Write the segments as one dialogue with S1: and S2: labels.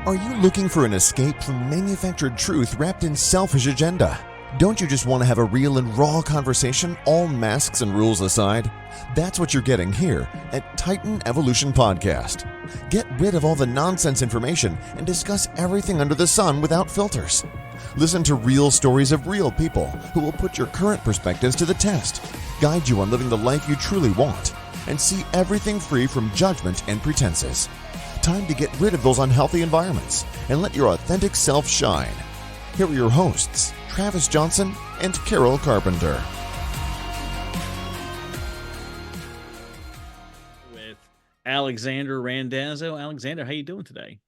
S1: Are you looking for an escape from manufactured truth wrapped in selfish agenda? Don't you just want to have a real and raw conversation, all masks and rules aside? That's what you're getting here at Titan Evolution Podcast. Get rid of all the nonsense information and discuss everything under the sun without filters. Listen to real stories of real people who will put your current perspectives to the test, guide you on living the life you truly want, and see everything free from judgment and pretenses. Time to get rid of those unhealthy environments and let your authentic self shine. Here are your hosts, Travis Johnson and Carol Carpenter.
S2: With Alexander Randazzo. Alexander, how you doing today?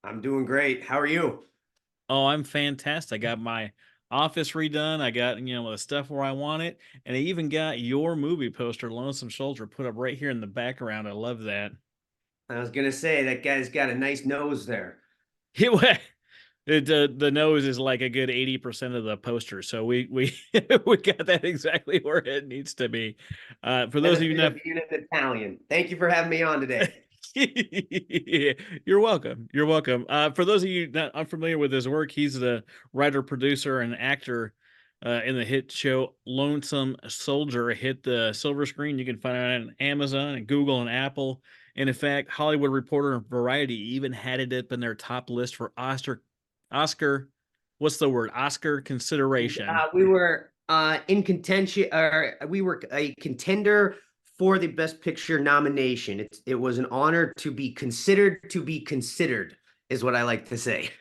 S3: I'm doing great. How are you?
S2: Oh, I'm fantastic. I got my office redone. I got, the stuff where I want it. And I even got your movie poster, Lonesome Soldier, put up right here in the background. I love that.
S3: I was going to say, that guy's got a nice nose there.
S2: The nose is like a good 80% of the poster. So we we got that exactly where it needs to be. For those of you not
S3: being an Italian, thank you for having me on today.
S2: You're welcome. You're welcome. For those of you not unfamiliar with his work, he's the writer, producer, and actor in the hit show Lonesome Soldier. Hit the silver screen. You can find it on Amazon and Google and Apple. And in fact, Hollywood Reporter and Variety even had it up in their top list for Oscar. What's the word? Oscar consideration.
S3: We were in contention, or we were a contender for the Best Picture nomination. It was an honor to be considered, is what I like to say.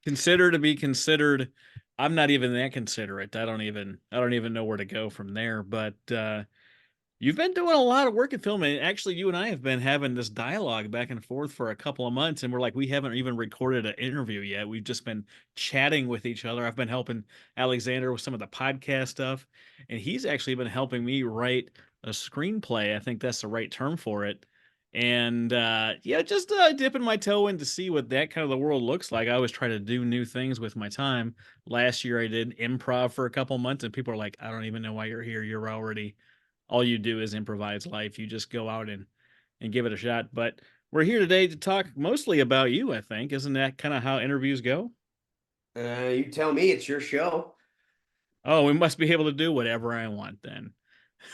S2: Consider to be considered. I'm not even that considerate. I don't even know where to go from there. But you've been doing a lot of work in film, and actually, you and I have been having this dialogue back and forth for a couple of months, and we're like, we haven't even recorded an interview yet. We've just been chatting with each other. I've been helping Alexander with some of the podcast stuff, and he's actually been helping me write a screenplay. I think that's the right term for it. And just dipping my toe in to see what that kind of the world looks like. I always try to do new things with my time. Last year I did improv for a couple months, and people are like, I don't even know why you're here. You're already, all you do is improvise life. You just go out and give it a shot. But we're here today to talk mostly about you, I think. Isn't that kind of how interviews go?
S3: You tell me, it's your show.
S2: Oh, we must be able to do whatever I want then.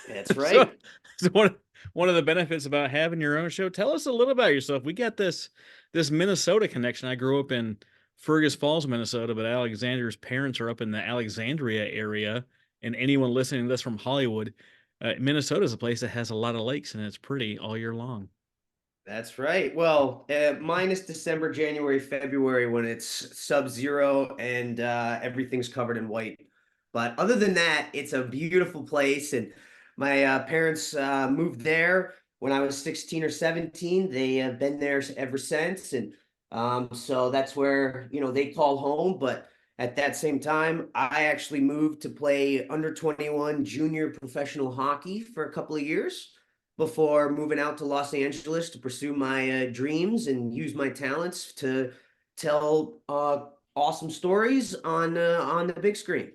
S3: That's right.
S2: So one of the benefits about having your own show. Tell us a little about yourself. We got this Minnesota connection. I grew up in Fergus Falls, Minnesota, but Alexander's parents are up in the Alexandria area. And anyone listening to this from Hollywood, Minnesota is a place that has a lot of lakes, and it's pretty all year long.
S3: That's right. Well, minus December, January, February, when it's sub-zero and everything's covered in white. But other than that, it's a beautiful place. And my parents moved there when I was 16 or 17. They have been there ever since. And so that's where, they call home. But at that same time, I actually moved to play under 21 junior professional hockey for a couple of years before moving out to Los Angeles to pursue my dreams and use my talents to tell awesome stories on the big screen.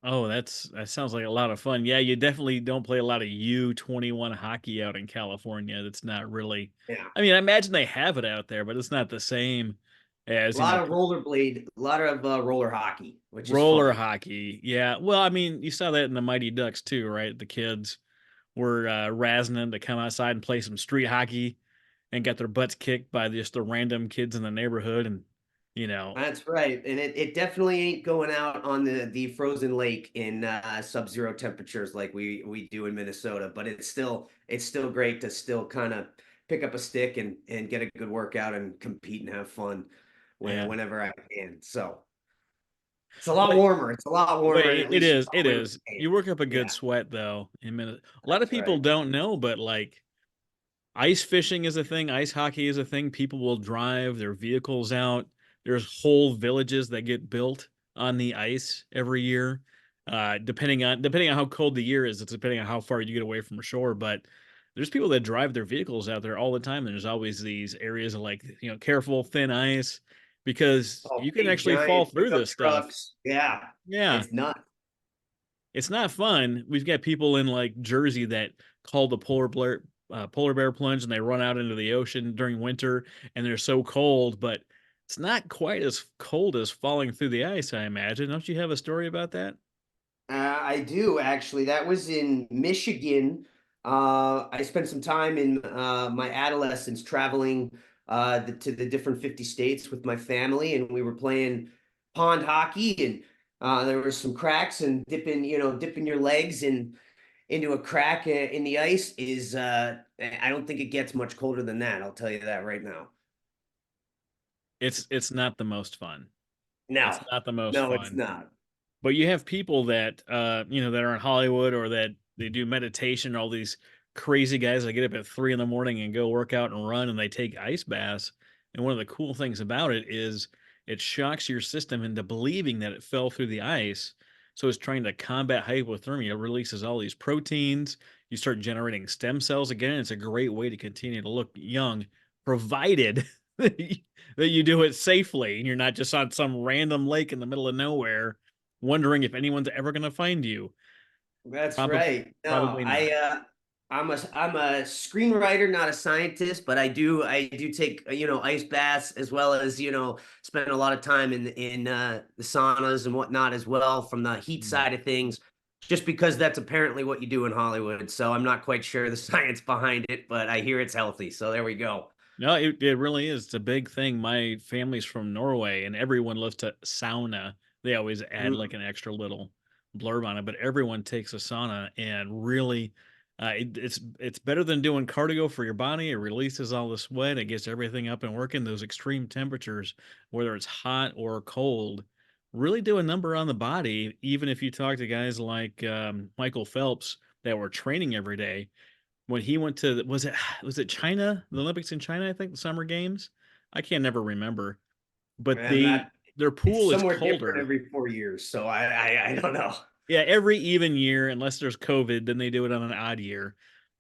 S2: Oh, that sounds like a lot of fun. Yeah, you definitely don't play a lot of U21 hockey out in California. That's not really.
S3: Yeah.
S2: I mean, I imagine they have it out there, but it's not the same as
S3: a lot of rollerblade, a lot of roller hockey, which is
S2: roller
S3: fun.
S2: hockey. Yeah. Well, I mean, you saw that in the Mighty Ducks too, right? The kids were razzing them to come outside and play some street hockey and got their butts kicked by just the random kids in the neighborhood. And
S3: That's right. And it definitely ain't going out on the frozen lake in sub-zero temperatures like we do in Minnesota, but it's still great to still kind of pick up a stick and get a good workout and compete and have fun whenever I can. So it's a lot warmer. It's a lot warmer.
S2: It is. You work up a good sweat though in Minnesota. A lot of people don't know, but like ice fishing is a thing, ice hockey is a thing. People will drive their vehicles out. There's whole villages that get built on the ice every year, depending on how cold the year is. It's depending on how far you get away from shore. But there's people that drive their vehicles out there all the time. And there's always these areas of like, careful, thin ice, because you can actually fall through this stuff.
S3: Yeah. It's nuts.
S2: It's not fun. We've got people in like Jersey that call the polar polar bear plunge and they run out into the ocean during winter and they're so cold, but it's not quite as cold as falling through the ice, I imagine. Don't you have a story about that?
S3: I do actually. That was in Michigan. I spent some time in my adolescence traveling to the different 50 states with my family, and we were playing pond hockey, and there were some cracks, and dipping your legs into a crack in the ice is I don't think it gets much colder than that. I'll tell you that right now.
S2: It's not the most fun.
S3: No,
S2: It's not the most
S3: no, it's
S2: fun.
S3: not.
S2: But you have people that, that are in Hollywood or that they do meditation, all these crazy guys that get up at 3 in the morning and go work out and run and they take ice baths. And one of the cool things about it is it shocks your system into believing that it fell through the ice. So it's trying to combat hypothermia, it releases all these proteins. You start generating stem cells again. It's a great way to continue to look young, provided that you do it safely and you're not just on some random lake in the middle of nowhere wondering if anyone's ever gonna find you.
S3: That's
S2: Probably
S3: right. No,
S2: probably not.
S3: I'm a screenwriter, not a scientist, but I do take ice baths as well as spend a lot of time in the saunas and whatnot as well from the heat
S2: Mm.
S3: side of things, just because that's apparently what you do in Hollywood. So I'm not quite sure the science behind it, but I hear it's healthy. So there we go.
S2: No, it really is. It's a big thing. My family's from Norway, and everyone loves to sauna. They always add, like,
S3: Mm.
S2: an extra little blurb on it, but everyone takes a sauna, and really, it's better than doing cardio for your body. It releases all the sweat. It gets everything up and working. Those extreme temperatures, whether it's hot or cold, really do a number on the body, even if you talk to guys like, Michael Phelps that were training every day. When he went to was it China? The Olympics in China, I think, the Summer Games? I can never remember, but
S3: I'm not.
S2: their
S3: It's
S2: pool is
S3: somewhere different
S2: colder.
S3: every 4 years, so I don't know.
S2: Yeah, every even year, unless there's COVID, then they do it on an odd year.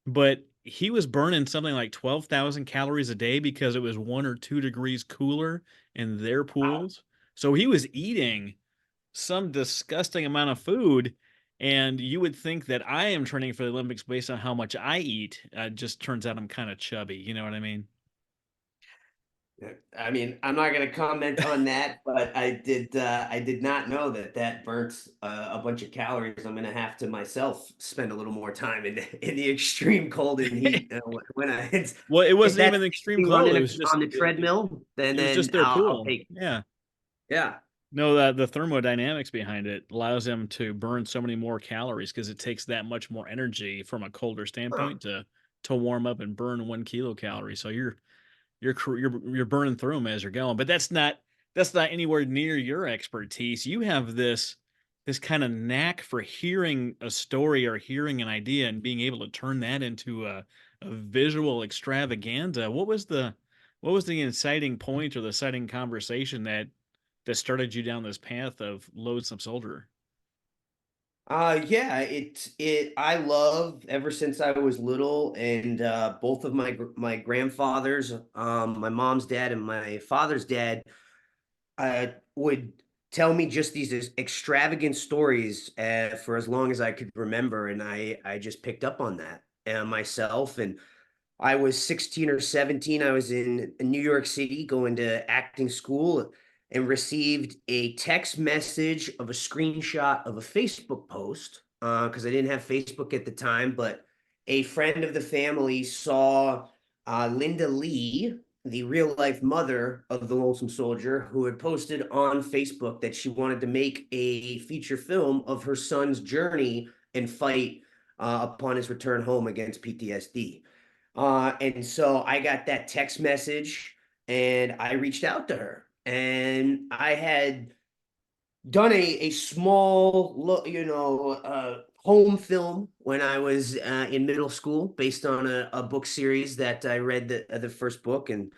S2: But he was burning something like 12,000 calories a day because it was 1 or 2 degrees cooler in their
S3: Wow.
S2: pools. So he was eating some disgusting amount of food, and you would think that I am training for the Olympics based on how much I eat. Just turns out I'm kind of chubby. You know what I mean?
S3: Yeah, I mean, I'm not going to comment on that, but I did not know that that burnt a bunch of calories. I'm going to have to myself spend a little more time in the extreme cold and heat when I
S2: Well, it
S3: if
S2: wasn't
S3: that's
S2: even extreme
S3: me
S2: cold.
S3: running
S2: It was just
S3: on the treadmill, then
S2: it was just
S3: then
S2: their
S3: I'll
S2: pool.
S3: take it.
S2: Yeah.
S3: Yeah.
S2: No, the thermodynamics behind it allows them to burn so many more calories because it takes that much more energy from a colder
S3: Huh.
S2: standpoint to warm up and burn 1 kilocalorie. So you're burning through them as you're going, but that's not anywhere near your expertise. You have this kind of knack for hearing a story or hearing an idea and being able to turn that into a visual extravaganza. What was the inciting point or the inciting conversation that started you down this path of Loathsome Soldier?
S3: Yeah, it I love ever since I was little, and both of my grandfathers, my mom's dad and my father's dad, would tell me just these extravagant stories for as long as I could remember, and I just picked up on that myself. And I was 16 or 17. I was in New York City going to acting school and received a text message of a screenshot of a Facebook post because I didn't have Facebook at the time, but a friend of the family saw Linda Lee, the real life mother of the Lonesome Soldier, who had posted on Facebook that she wanted to make a feature film of her son's journey and fight upon his return home against PTSD. And so I got that text message and I reached out to her. And I had done a small home film when I was in middle school based on a book series that I read the first book and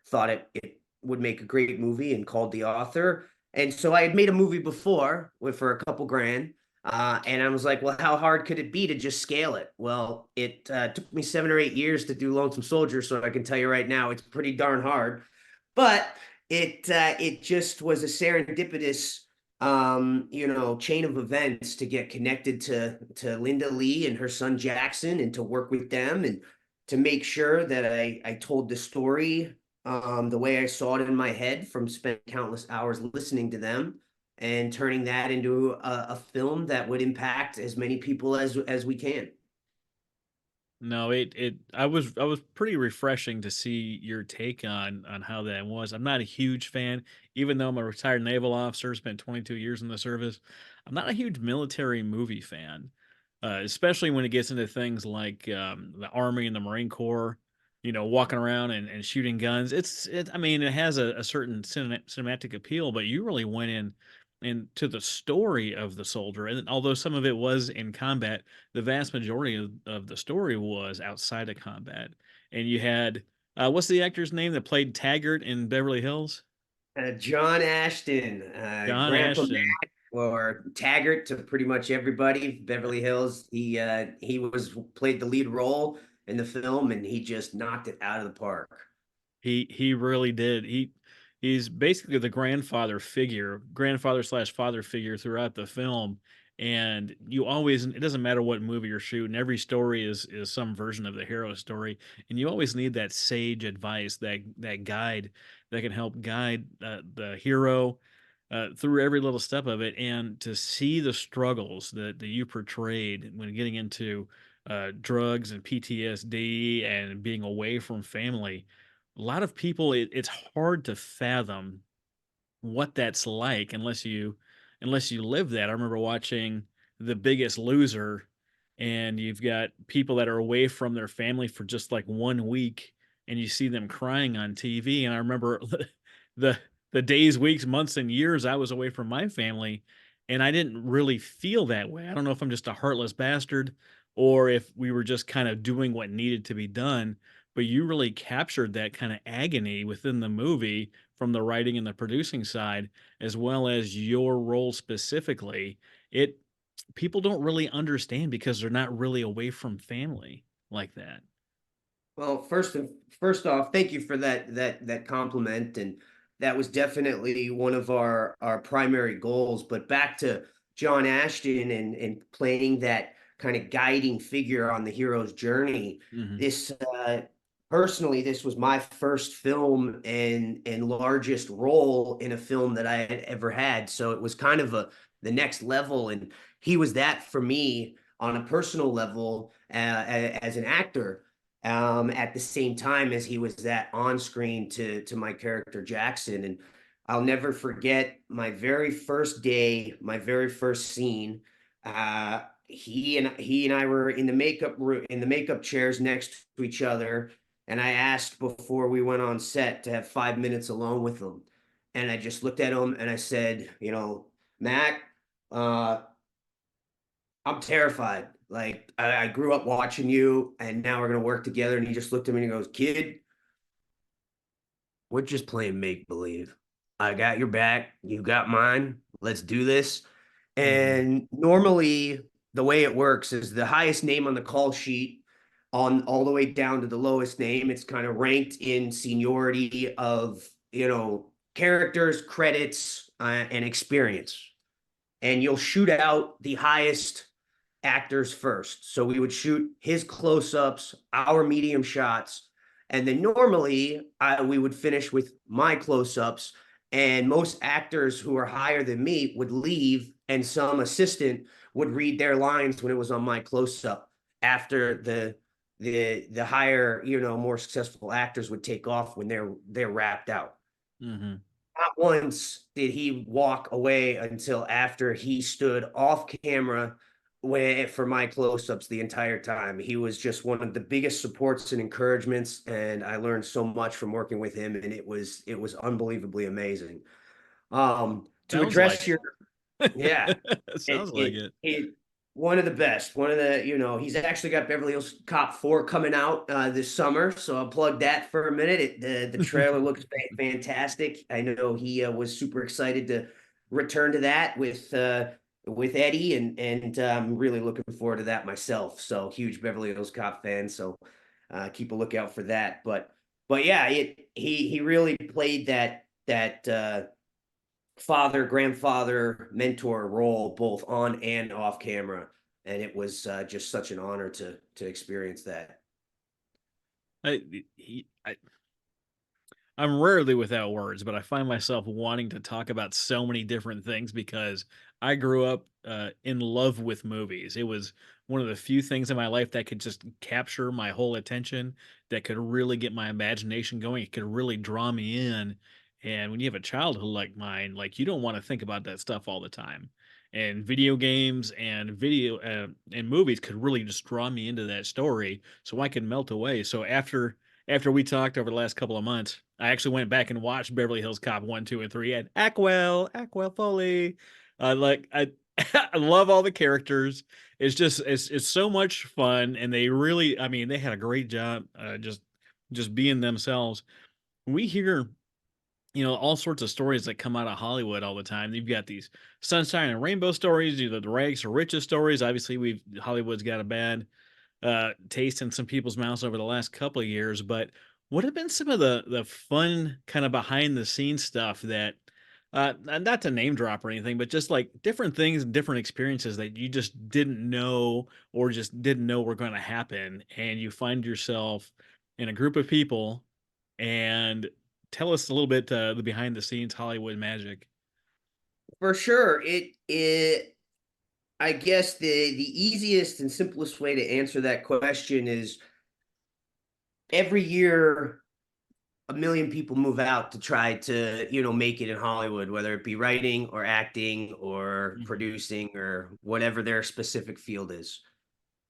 S3: thought it would make a great movie and called the author. And so I had made a movie before with for a couple grand. And I was like, well, how hard could it be to just scale it? Well, it took me 7 or 8 years to do Lonesome Soldier, so I can tell you right now, it's pretty darn hard. But it just was a serendipitous chain of events to get connected to Linda Lee and her son Jackson and to work with them and to make sure that I told the story the way I saw it in my head from spending countless hours listening to them and turning that into a film that would impact as many people as we can.
S2: No, I was pretty refreshing to see your take on how that was. I'm not a huge fan, even though I'm a retired naval officer, spent 22 years in the service. I'm not a huge military movie fan, especially when it gets into things like the Army and the Marine Corps. Walking around and shooting guns. I mean, it has a certain cinematic appeal, but you really went into the story of the soldier, and although some of it was in combat, the vast majority of the story was outside of combat. And you had what's the actor's name that played Taggart in Beverly Hills?
S3: John Ashton,
S2: John
S3: Grandpa
S2: Ashton.
S3: Mac, or Taggart to pretty much everybody. Beverly Hills. He was played the lead role in the film, and he just knocked it out of the park.
S2: He really did. He's basically the grandfather slash father figure throughout the film. And you always, it doesn't matter what movie you're shooting, every story is some version of the hero story, and you always need that sage advice, that guide that can help guide the hero through every little step of it. And to see the struggles that you portrayed when getting into drugs and PTSD and being away from family, a lot of people, it's hard to fathom what that's like unless you live that. I remember watching The Biggest Loser, and you've got people that are away from their family for just like 1 week, and you see them crying on TV. And I remember the the days, weeks, months, and years I was away from my family, and I didn't really feel that way. I don't know if I'm just a heartless bastard or if we were just kind of doing what needed to be done, but you really captured that kind of agony within the movie from the writing and the producing side, as well as your role specifically. It People don't really understand because they're not really away from family like that.
S3: Well, first off, thank you for that compliment, and that was definitely one of our primary goals. But back to John Ashton and playing that kind of guiding figure on the hero's journey.
S2: Hmm.
S3: This personally, this was my first film and largest role in a film that I had ever had. So it was kind of the next level, and he was that for me on a personal level as an actor at the same time as he was that on screen to my character Jackson. And I'll never forget my very first day, my very first scene. He and I were in the makeup room, in the makeup chairs next to each other, and I asked before we went on set to have 5 minutes alone with him. And I just looked at him and I said, Mac, uh, I'm terrified. Like I grew up watching you, and now we're gonna work together. And he just looked at me and he goes, "Kid, we're just playing make believe. I got your back. You got mine. Let's do this."
S2: Hmm.
S3: And normally, the way it works is the highest name on the call sheet, on all the way down to the lowest name. It's kind of ranked in seniority of characters, credits, and experience. And you'll shoot out the highest actors first. So we would shoot his close-ups, our medium shots, and then normally we would finish with my close-ups. And most actors who are higher than me would leave, and some assistant would read their lines when it was on my close-up after the higher, more successful actors would take off when they're wrapped out.
S2: Hmm.
S3: Not once did he walk away until after he stood off camera for my close-ups the entire time. He was just one of the biggest supports and encouragements, and I learned so much from working with him, and it was unbelievably amazing. To
S2: Sounds like
S3: address your yeah,
S2: it.
S3: it
S2: Sounds like
S3: it
S2: it.
S3: it one of the best. One of the, he's actually got Beverly Hills Cop 4 coming out this summer, so I'll plug that for a minute. The trailer looks fantastic. I know he was super excited to return to that with Eddie, and I'm really looking forward to that myself. So huge Beverly Hills Cop fan. So keep a lookout for that. But yeah, he really played that father, grandfather, mentor role both on and off camera, and it was just such an honor to experience that.
S2: I I'm rarely without words, but I find myself wanting to talk about so many different things because I grew up in love with movies. It was one of the few things in my life that could just capture my whole attention, that could really get my imagination going. It could really draw me in. And when you have a childhood like mine, like you don't want to think about that stuff all the time. And video games and video and movies could really just draw me into that story, so I could melt away. So after we talked over the last couple of months, I actually went back and watched Beverly Hills Cop 1, 2, and 3 and Ackwell Foley. I I love all the characters. It's so much fun, and they really, I mean, they had a great job just being themselves. We hear, all sorts of stories that come out of Hollywood all the time. You've got these sunshine and rainbow stories, the rags to riches stories. Obviously, we've Hollywood's got a bad taste in some people's mouths over the last couple of years. But what have been some of the fun kind of behind the scenes stuff that, not to name drop or anything, but just like different things, different experiences that you just didn't know or just didn't know were going to happen, and you find yourself in a group of people, and tell us a little bit the behind the scenes Hollywood magic.
S3: For sure. It I guess the easiest and simplest way to answer that question is every year a million people move out to try to, make it in Hollywood, whether it be writing or acting or
S2: Mhm.
S3: producing or whatever their specific field is.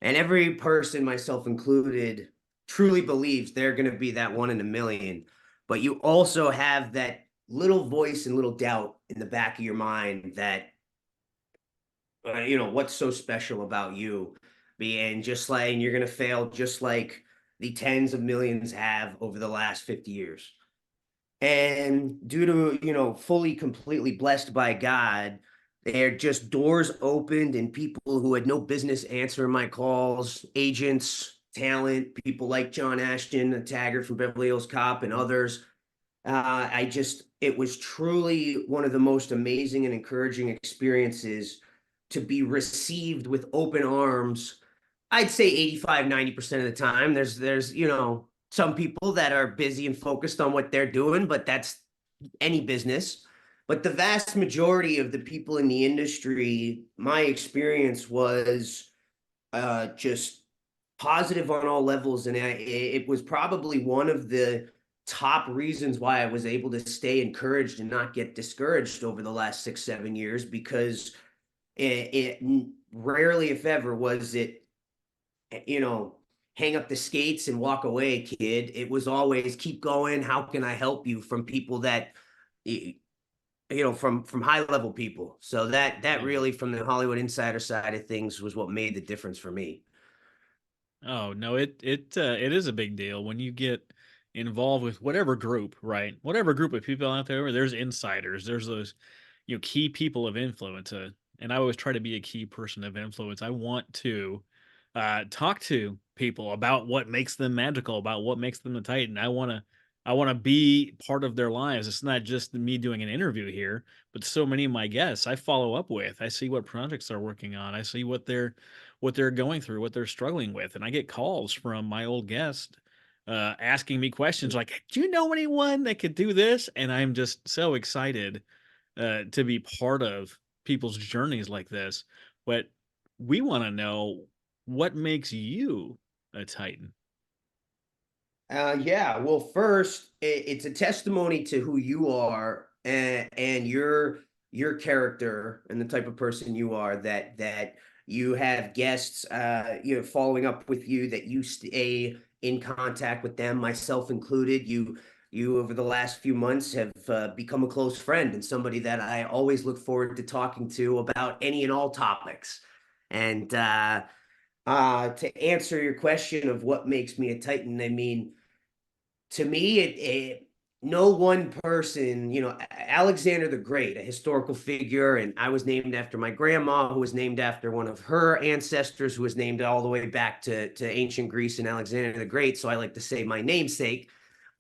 S3: And every person, myself included, truly believes they're going to be that one in a million. But you also have that little voice and little doubt in the back of your mind that, what's so special about you? And just like, and you're going to fail just like the tens of millions have over the last 50 years. And due to, fully, completely blessed by God, they're just doors opened and people who had no business answering my calls, agents, talent, people like John Ashton, the Taggart from Beverly Hills Cop, and others. It was truly one of the most amazing and encouraging experiences to be received with open arms. I'd say 85, 90% of the time. There's, some people that are busy and focused on what they're doing, but that's any business. But the vast majority of the people in the industry, my experience was just positive on all levels, and it was probably one of the top reasons why I was able to stay encouraged and not get discouraged over the last 6, 7 years, because it rarely, if ever, was it, you know, hang up the skates and walk away, kid. It was always keep going. How can I help you, from people that, from high level people. So that
S2: Yeah.
S3: really, from the Hollywood insider side of things, was what made the difference for me.
S2: Oh, no, it is a big deal when you get involved with whatever group, right? Whatever group of people out there, there's insiders, there's those, key people of influence. And I always try to be a key person of influence. I want to talk to people about what makes them magical, about what makes them the Titan. I want to be part of their lives. It's not just me doing an interview here, but so many of my guests I follow up with. I see what projects they're working on. I see what they're going through, what they're struggling with, and I get calls from my old guests asking me questions like, "Do you know anyone that could do this?" And I'm just so excited to be part of people's journeys like this. But we want to know what makes you a Titan.
S3: Yeah. Well, first, it's a testimony to who you are, and your character and the type of person you are, that you have guests, following up with you, that you stay in contact with them, myself included. You over the last few months have become a close friend and somebody that I always look forward to talking to about any and all topics. And to answer your question of what makes me a Titan, I mean, to me, no one person, Alexander the Great, a historical figure, and I was named after my grandma, who was named after one of her ancestors, who was named all the way back to ancient Greece and Alexander the Great. So I like to say my namesake,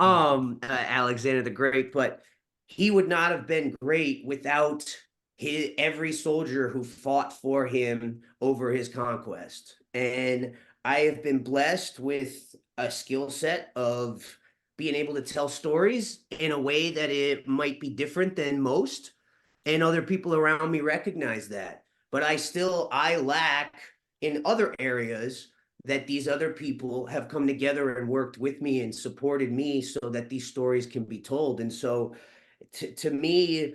S2: Mhm.
S3: Alexander the Great, but he would not have been great without every soldier who fought for him over his conquest. And I have been blessed with a skill set of being able to tell stories in a way that it might be different than most, and other people around me recognize that. But I lack in other areas that these other people have come together and worked with me and supported me so that these stories can be told. And so to me,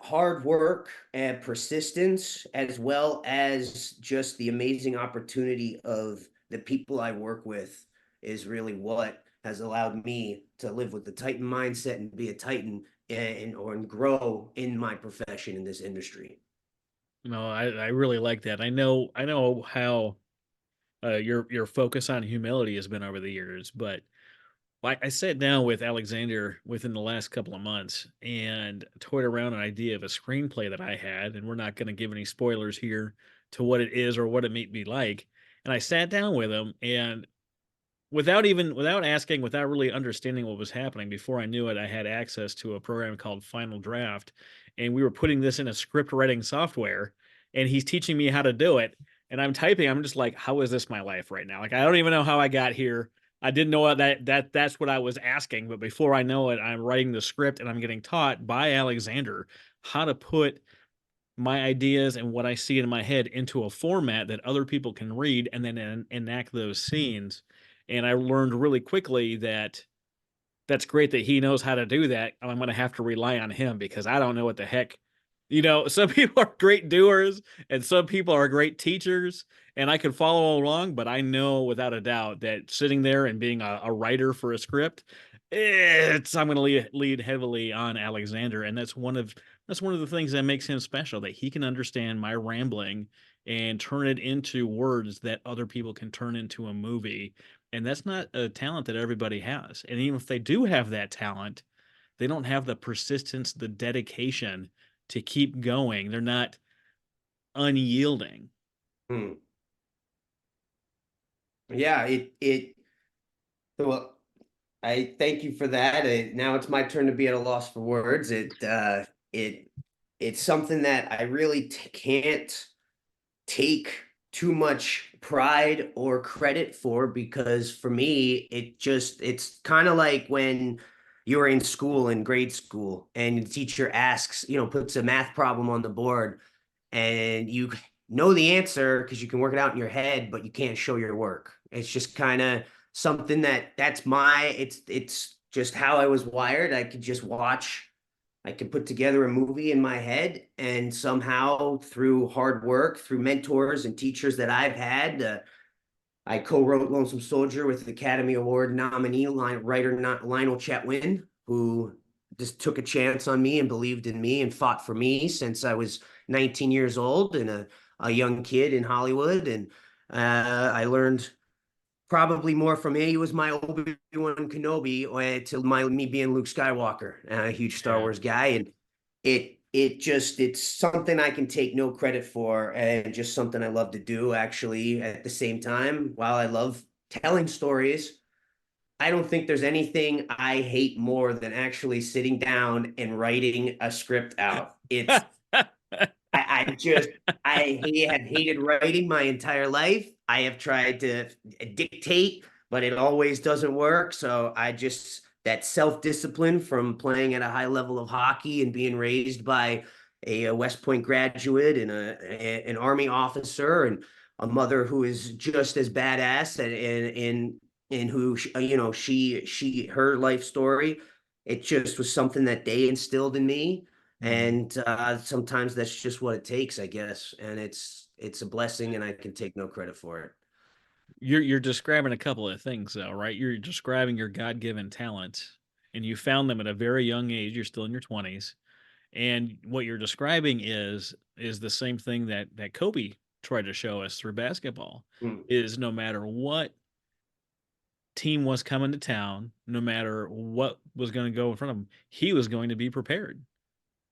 S3: hard work and persistence, as well as just the amazing opportunity of the people I work with, is really what has allowed me to live with the Titan mindset and be a Titan and grow in my profession in this industry.
S2: No, I really like that. I know how your focus on humility has been over the years, but I sat down with Alexander within the last couple of months and toyed around an idea of a screenplay that I had, and we're not going to give any spoilers here to what it is or what it may be like. And I sat down with him, and without asking, without really understanding what was happening, before I knew it, I had access to a program called Final Draft, and we were putting this in a script writing software, and he's teaching me how to do it. And I'm typing, I'm just like, how is this my life right now? Like, I don't even know how I got here. I didn't know that's what I was asking, but before I know it, I'm writing the script and I'm getting taught by Alexander how to put my ideas and what I see in my head into a format that other people can read and then enact those scenes. And I learned really quickly that that's great that he knows how to do that. I'm going to have to rely on him because I don't know what the heck. Some people are great doers and some people are great teachers, and I can follow along, but I know without a doubt that sitting there and being a writer for a script, I'm going to lead heavily on Alexander, and that's one of the things that makes him special, that he can understand my rambling and turn it into words that other people can turn into a movie. And that's not a talent that everybody has. And even if they do have that talent, they don't have the persistence, the dedication to keep going. They're not unyielding.
S3: Hmm. Yeah, well, I thank you for that. Now it's my turn to be at a loss for words. It, it's something that I really can't take too much pride or credit for, because for me it's kind of like when you're in school, in grade school, and the teacher asks, puts a math problem on the board, and you know the answer because you can work it out in your head, but you can't show your work. It's just kind of something it's just how I was wired. I could just watch, I could put together a movie in my head, and somehow through hard work, through mentors and teachers that I've had, I co-wrote Lonesome Soldier with Academy Award nominee writer Lionel Chetwin, who just took a chance on me and believed in me and fought for me since I was 19 years old and a young kid in Hollywood. And I learned probably more from him. He was my Obi-Wan Kenobi to me being Luke Skywalker, a huge Star
S2: Yeah.
S3: Wars guy. And it's something I can take no credit for, and just something I love to do. Actually, at the same time, while I love telling stories, I don't think there's anything I hate more than actually sitting down and writing a script out. I just have hated writing my entire life. I have tried to dictate, but it always doesn't work. So that self-discipline from playing at a high level of hockey and being raised by a West Point graduate and an Army officer, and a mother who is just as badass, and who, her life story, it just was something that they instilled in me.
S2: Mhm.
S3: And sometimes that's just what it takes, I guess. And it's a blessing, and I can take no credit for it.
S2: You're describing a couple of things though, right? You're describing your God-given talents, and you found them at a very young age. You're still in your 20s. And what you're describing is the same thing that Kobe tried to show us through basketball,
S3: Mm,
S2: is no matter what team was coming to town, no matter what was going to go in front of him, he was going to be prepared.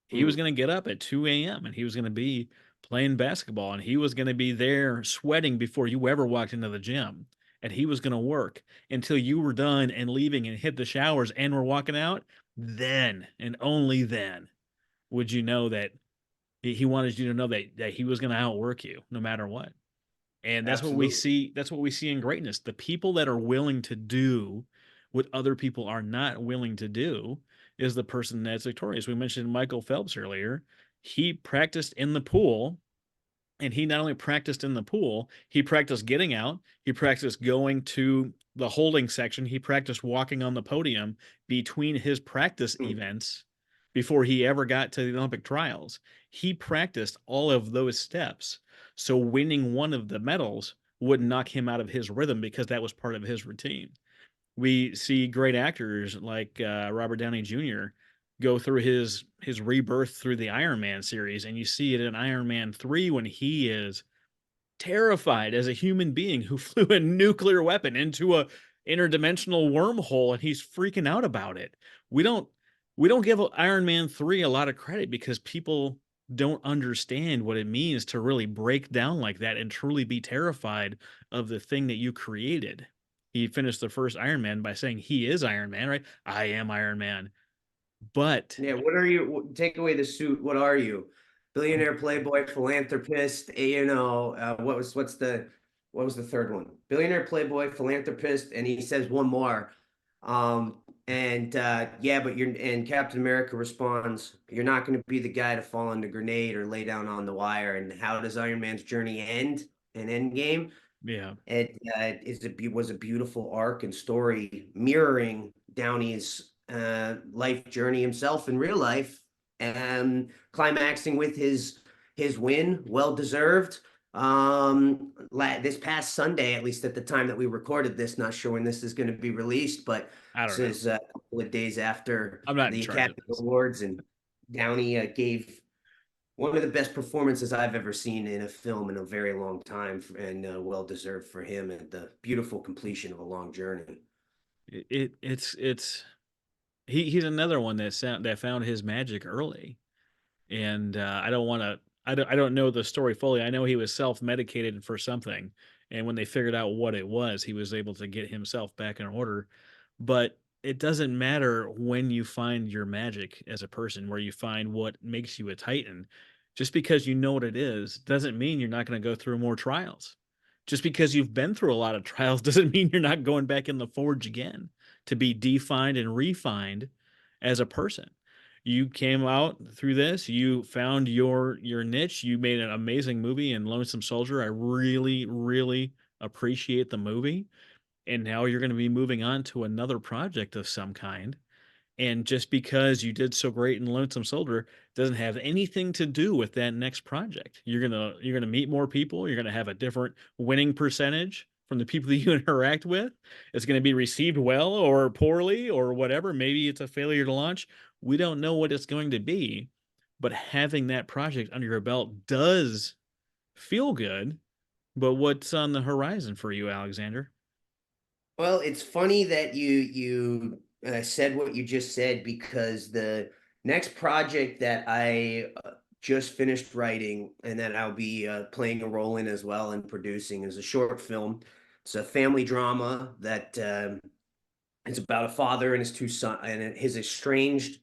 S2: He was
S3: mm,
S2: going to get up at 2 a.m. and he was going to be playing basketball, and he was going to be there sweating before you ever walked into the gym. And he was going to work until you were done and leaving and hit the showers and were walking out. Then and only then would you know that he wanted you to know that he was going to outwork you no matter what. And that's what we
S3: Absolutely.
S2: see. That's what we see in greatness. The people that are willing to do what other people are not willing to do is the person that's victorious. We mentioned Michael Phelps earlier. He practiced in the pool, and he not only practiced in the pool, he practiced getting out, he practiced going to the holding section, he practiced walking on the podium between his practice
S3: Hmm.
S2: events before he ever got to the Olympic trials. He practiced all of those steps. So winning one of the medals wouldn't knock him out of his rhythm because that was part of his routine. We see great actors like Robert Downey Jr. go through his rebirth through the Iron Man series, and you see it in Iron Man 3 when he is terrified as a human being who flew a nuclear weapon into a interdimensional wormhole, and he's freaking out about it. We don't we don't give Iron Man 3 a lot of credit because people don't understand what it means to really break down like that and truly be terrified of the thing that you created. He finished the first Iron Man by saying he is Iron Man, right? I am Iron Man. But
S3: Yeah, what are you? Take away the suit. What are you? Billionaire, playboy, philanthropist. What was the third one? Billionaire, playboy, philanthropist, and he says one more. And yeah, but you're and Captain America responds, "You're not going to be the guy to fall on the grenade or lay down on the wire." And how does Iron Man's journey end? In Endgame,
S2: yeah,
S3: was a beautiful arc and story mirroring Downey's life journey himself in real life, and climaxing with his win, well deserved. This past Sunday, at least at the time that we recorded this, not sure when this is going to be released, but
S2: I
S3: this
S2: don't know.
S3: is a couple of days after
S2: I'm not in
S3: the
S2: charge of
S3: Academy
S2: this.
S3: Awards, and Downey gave one of the best performances I've ever seen in a film in a very long time, and well deserved for him, and the beautiful completion of a long journey.
S2: It's he's another one that found his magic early. And I don't want to. I don't know the story fully. I know he was self-medicated for something, and when they figured out what it was, he was able to get himself back in order. But it doesn't matter when you find your magic as a person, where you find what makes you a titan. Just because you know what it is doesn't mean you're not going to go through more trials. Just because you've been through a lot of trials doesn't mean you're not going back in the forge again to be defined and refined as a person. You came out through this, you found your niche, you made an amazing movie in Lonesome Soldier. I really, really appreciate the movie. And now you're going to be moving on to another project of some kind. And just because you did so great in Lonesome Soldier doesn't have anything to do with that next project. You're gonna meet more people. You're gonna have a different winning percentage from the people that you interact with. It's gonna be received well or poorly or whatever. Maybe it's a failure to launch. We don't know what it's going to be, but having that project under your belt does feel good. But what's on the horizon for you, Alexander?
S3: Well, it's funny that you said what you just said, because the next project that I just finished writing and that I'll be playing a role in as well and producing is a short film. It's a family drama that it's about a father and his two son and his estranged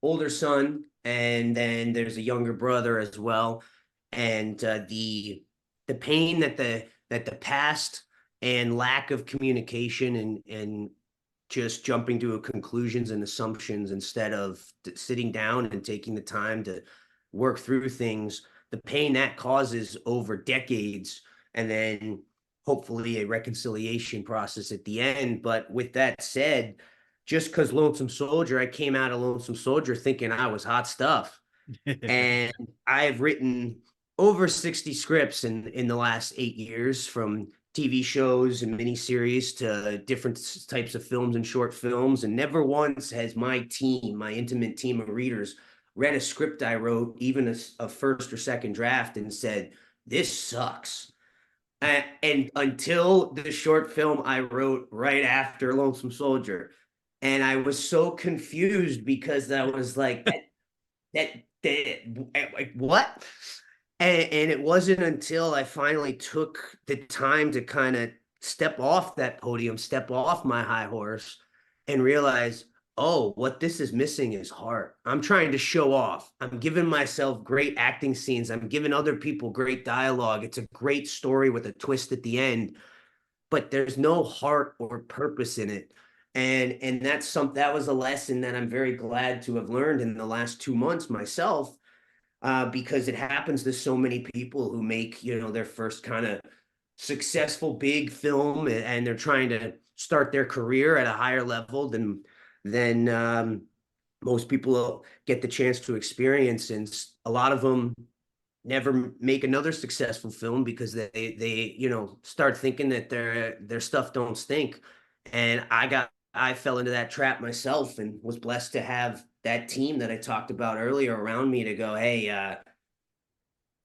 S3: older son, and then there's a younger brother as well. And the pain that the past and lack of communication and just jumping to conclusions and assumptions instead of sitting down and taking the time to work through things, the pain that causes over decades, and then hopefully a reconciliation process at the end. But with that said, just because Lonesome Soldier, I came out of Lonesome Soldier thinking I was hot stuff. And I've written over 60 scripts in the last 8 years, from TV shows and miniseries to different types of films and short films. And never once has my team, my intimate team of readers, read a script I wrote, even a first or second draft, and said, "This sucks." And until the short film I wrote right after Lonesome Soldier. And I was so confused because I was like, like, what? And it wasn't until I finally took the time to kind of step off that podium, step off my high horse, and realize oh, what this is missing is heart. I'm trying to show off. I'm giving myself great acting scenes. I'm giving other people great dialogue. It's a great story with a twist at the end, but there's no heart or purpose in it. And that was a lesson that I'm very glad to have learned in the last 2 months myself, because it happens to so many people who make, their first kind of successful big film, and they're trying to start their career at a higher level than most people get the chance to experience. And a lot of them never make another successful film because they start thinking that their stuff don't stink. And I fell into that trap myself, and was blessed to have that team that I talked about earlier around me to go, hey,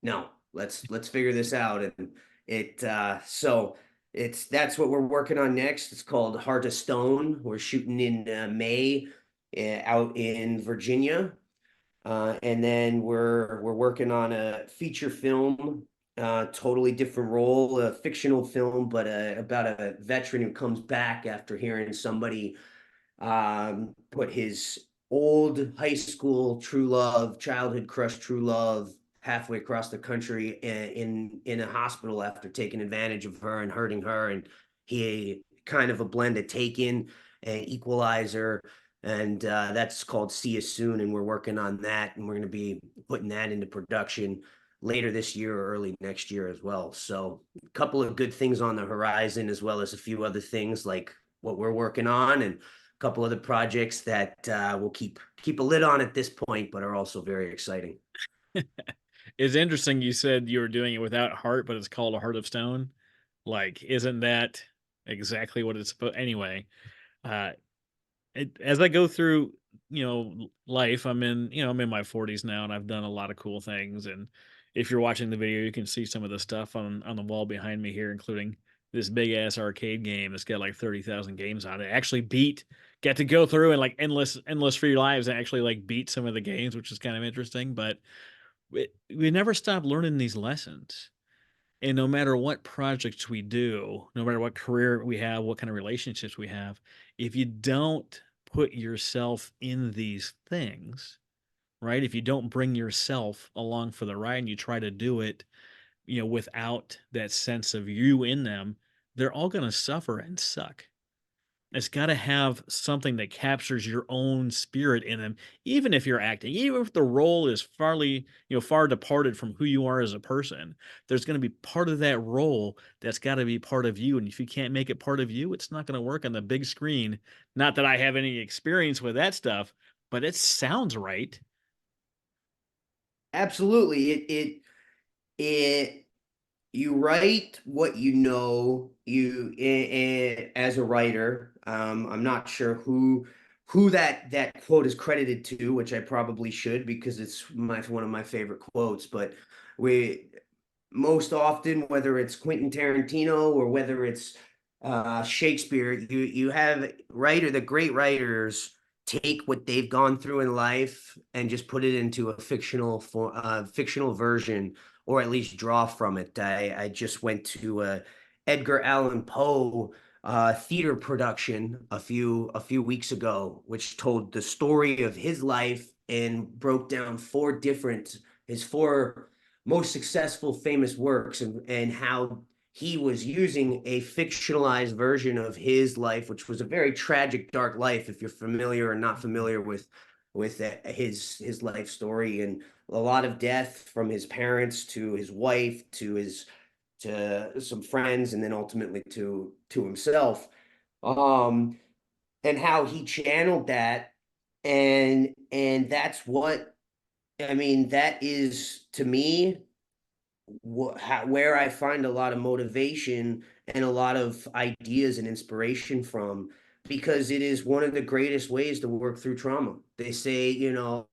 S3: no, let's figure this out. And so that's what we're working on next. It's called Heart of Stone. We're shooting in May, out in Virginia. And then we're working on a feature film, totally different role, a fictional film, but about a veteran who comes back after hearing somebody put his old high school true love, childhood crush true love, halfway across the country in a hospital after taking advantage of her and hurting her. And he kind of a blend of Taken and Equalizer, and that's called See You Soon, and we're working on that, and we're going to be putting that into production later this year or early next year as well. So a couple of good things on the horizon, as well as a few other things like what we're working on, and a couple other projects that we'll keep a lid on at this point, but are also very exciting.
S2: It's interesting you said you were doing it without heart, but it's called a Heart of Stone. Like, isn't that exactly what it's supposed? Anyway, uh, as I go through, life, I'm in my 40s now, and I've done a lot of cool things. And if you're watching the video, you can see some of the stuff on the wall behind me here, including this big ass arcade game that's got like 30,000 games on it. I actually get to go through and like endless free lives and actually like beat some of the games, which is kind of interesting. But we never stop learning these lessons. And no matter what projects we do, no matter what career we have, what kind of relationships we have, if you don't put yourself in these things, right? If you don't bring yourself along for the ride and you try to do it, without that sense of you in them, they're all going to suffer and suck. It's gotta have something that captures your own spirit in them, even if you're acting, even if the role is far departed from who you are as a person. There's gonna be part of that role that's gotta be part of you, and if you can't make it part of you, it's not gonna work on the big screen. Not that I have any experience with that stuff, but it sounds right.
S3: Absolutely. It you write what you know, as a writer. I'm not sure who that quote is credited to, which I probably should, because it's one of my favorite quotes. But we most often, whether it's Quentin Tarantino or whether it's Shakespeare, you have the great writers take what they've gone through in life and just put it into a fictional version, or at least draw from it. I just went to Edgar Allan Poe theater production a few weeks ago, which told the story of his life and broke down his four most successful famous works, and how he was using a fictionalized version of his life, which was a very tragic, dark life. If you're familiar or not familiar with his life story, and a lot of death from his parents to his wife to some friends, and then ultimately to himself. Um, and how he channeled that, and that's what I mean. That is, to me, where I find a lot of motivation and a lot of ideas and inspiration from, because it is one of the greatest ways to work through trauma. They say,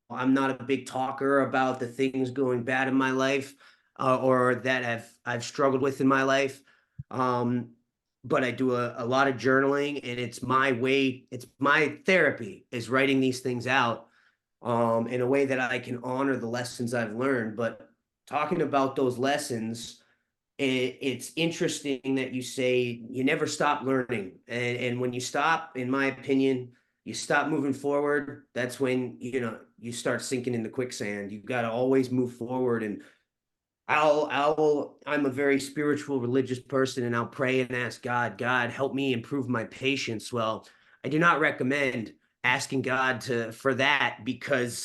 S3: I'm not a big talker about the things going bad in my life, or that I've struggled with in my life. Um, but I do a lot of journaling, and it's my way, it's my therapy, is writing these things out, in a way that I can honor the lessons I've learned. But talking about those lessons, it's interesting that you say you never stop learning. And when you stop, in my opinion, you stop moving forward, that's when, you start sinking into quicksand. You've got to always move forward. And I'm a very spiritual, religious person, and I'll pray and ask God, God, help me improve my patience. Well, I do not recommend asking God for that, because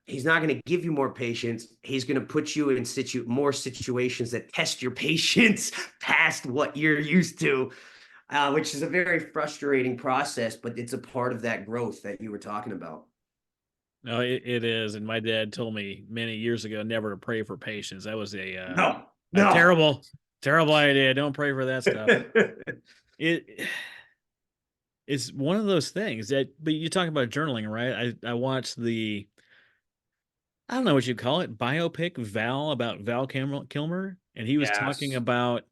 S3: he's not going to give you more patience. He's going to put you in more situations that test your patience past what you're used to, which is a very frustrating process, but it's a part of that growth that you were talking about.
S2: No, it is. And my dad told me many years ago never to pray for patience. That was
S3: No,
S2: a
S3: no.
S2: terrible idea. Don't pray for that stuff. It it's one of those things but you talk about journaling, right? I watched I don't know what you call it, biopic about Val Kilmer, and he was talking
S3: Yes.
S2: about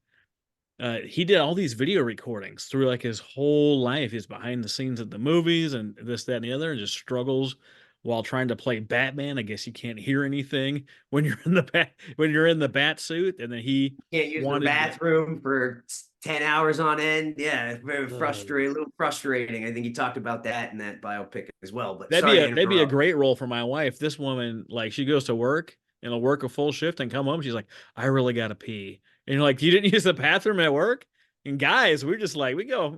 S2: he did all these video recordings through like his whole life. He's behind the scenes at the movies and this, that, and the other, and just struggles while trying to play Batman. I guess you can't hear anything when you're in the bat suit, and then he
S3: Can't use the
S2: wanted to.
S3: bathroom for 10 hours on end. Yeah, very
S2: uh,
S3: frustrating, a little frustrating. I think he talked about that in that biopic as well. But
S2: That'd be
S3: sorry to
S2: a
S3: interrupt.
S2: great role for my wife. This woman, like, she goes to work and will work a full shift and come home. She's like, I really gotta pee. And you're like, you didn't use the bathroom at work? And guys, we're just like, we go,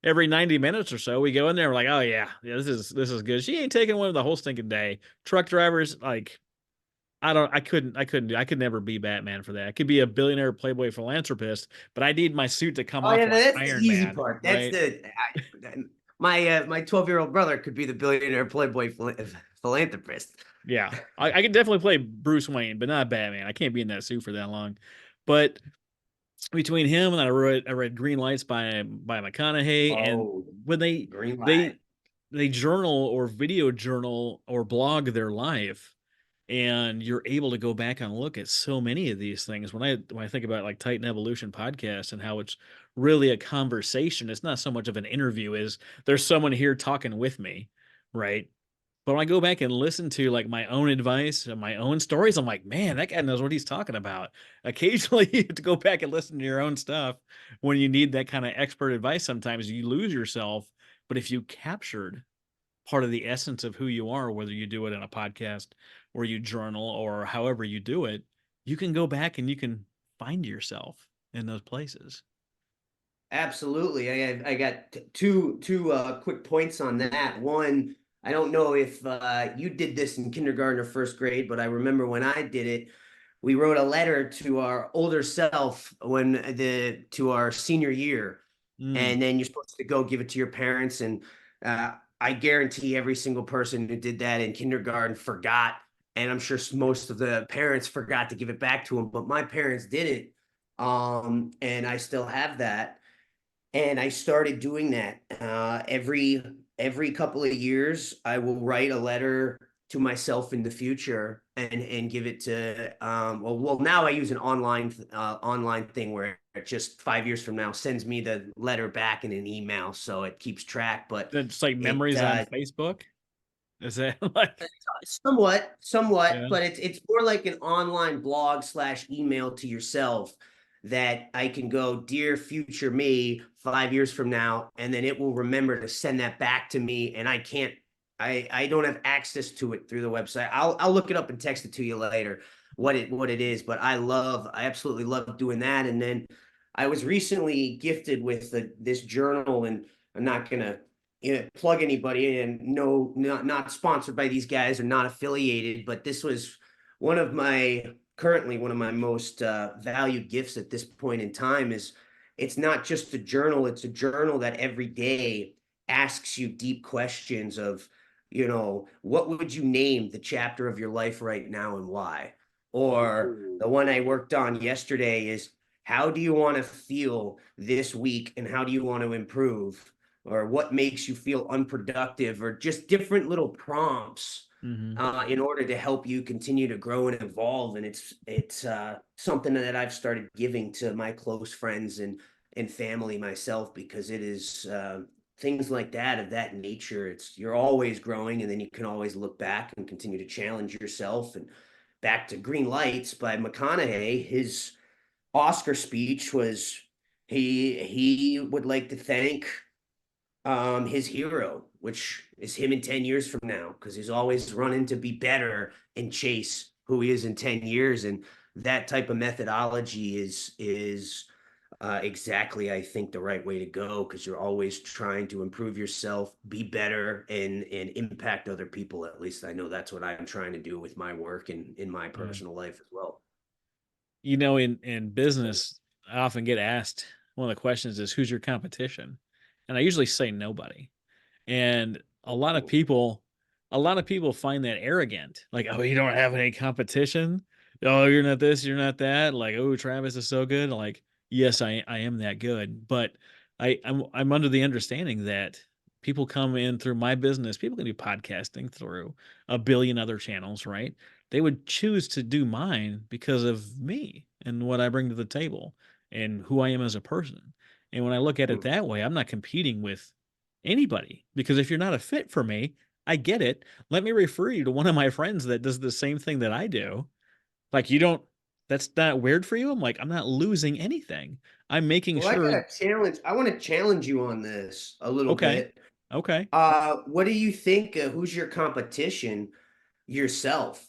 S2: every 90 minutes or so, we go in there. We're like, oh yeah, this is good. She ain't taking one the whole stinking day. Truck drivers, like, I could never be Batman for that. I could be a billionaire Playboy philanthropist, but I need my suit to come
S3: Oh
S2: off
S3: yeah,
S2: like
S3: that's the
S2: Iron
S3: easy
S2: Man,
S3: part.
S2: right?
S3: My 12-year-old brother could be the billionaire Playboy philanthropist.
S2: Yeah, I can definitely play Bruce Wayne, but not Batman. I can't be in that suit for that long. But between him and I read Green Lights by McConaughey, and
S3: Oh,
S2: when
S3: green light.
S2: they they journal or video journal or blog their life, and you're able to go back and look at so many of these things. When I think about like Titan Evolution podcast and how it's really a conversation, it's not so much of an interview as there's someone here talking with me, right? But when I go back and listen to like my own advice and my own stories, I'm like, man, that guy knows what he's talking about. Occasionally, you have to go back and listen to your own stuff when you need that kind of expert advice. Sometimes you lose yourself. But if you captured part of the essence of who you are, whether you do it in a podcast or you journal or however you do it, you can go back and you can find yourself in those places.
S3: Absolutely. I got two quick points on that. One, I don't know if you did this in kindergarten or first grade, but I remember when I did it, we wrote a letter to our older self to our senior year,
S2: Mm.
S3: and then you're supposed to go give it to your parents. And I guarantee every single person who did that in kindergarten forgot, and I'm sure most of the parents forgot to give it back to them. But my parents did it, and I still have that. And I started doing that every couple of years. I will write a letter to myself in the future and give it to well now I use an online thing where it just 5 years from now sends me the letter back in an email, so it keeps track. But
S2: That's like
S3: it
S2: memories on Facebook. Is that like,
S3: somewhat,
S2: yeah?
S3: but it's more like an online blog slash email to yourself, that I can go, dear future me, 5 years from now, and then it will remember to send that back to me. And I don't have access to it through the website. I'll look it up and text it to you later, what it is. But I absolutely love doing that. And then I was recently gifted with this journal, and I'm not gonna plug anybody, and no, not sponsored by these guys or not affiliated, but this was currently one of my most valued gifts at this point in time. Is It's not just a journal, it's a journal that every day asks you deep questions of, what would you name the chapter of your life right now and why? Or the one I worked on yesterday is, how do you want to feel this week and how do you want to improve? Or what makes you feel unproductive? Or just different little prompts
S2: Hmm.
S3: in order to help you continue to grow and evolve. And it's something that I've started giving to my close friends and family myself, because it is things like that, of that nature. You're always growing, and then you can always look back and continue to challenge yourself. And back to Green Lights by McConaughey, his Oscar speech was, he would like to thank his hero, which is him in 10 years from now, because he's always running to be better and chase who he is in 10 years. And that type of methodology is exactly, I think, the right way to go, because you're always trying to improve yourself, be better, and impact other people. At least I know that's what I'm trying to do with my work and in my
S2: Yeah.
S3: personal life as well.
S2: In business, I often get asked, one of the questions is, who's your competition? And I usually say nobody. And
S3: Cool.
S2: a lot of people find that arrogant. Like, oh, you don't have any competition. Oh, you're not this, you're not that. Like, oh, Travis is so good. Like, yes, I am that good. But I'm under the understanding that people come in through my business. People can do podcasting through a billion other channels, right? They would choose to do mine because of me and what I bring to the table and who I am as a person. And when I look at it
S3: Hmm.
S2: that way, I'm not competing with anybody, because if you're not a fit for me, I get it. Let me refer you to one of my friends that does the same thing that I do. Like, you don't, that's not weird for you. I'm like, I'm not losing anything. I'm making
S3: Well, I
S2: sure.
S3: got a challenge. I want to challenge you on this a little
S2: Okay.
S3: bit.
S2: Okay.
S3: What do you think? Who's your competition? Yourself,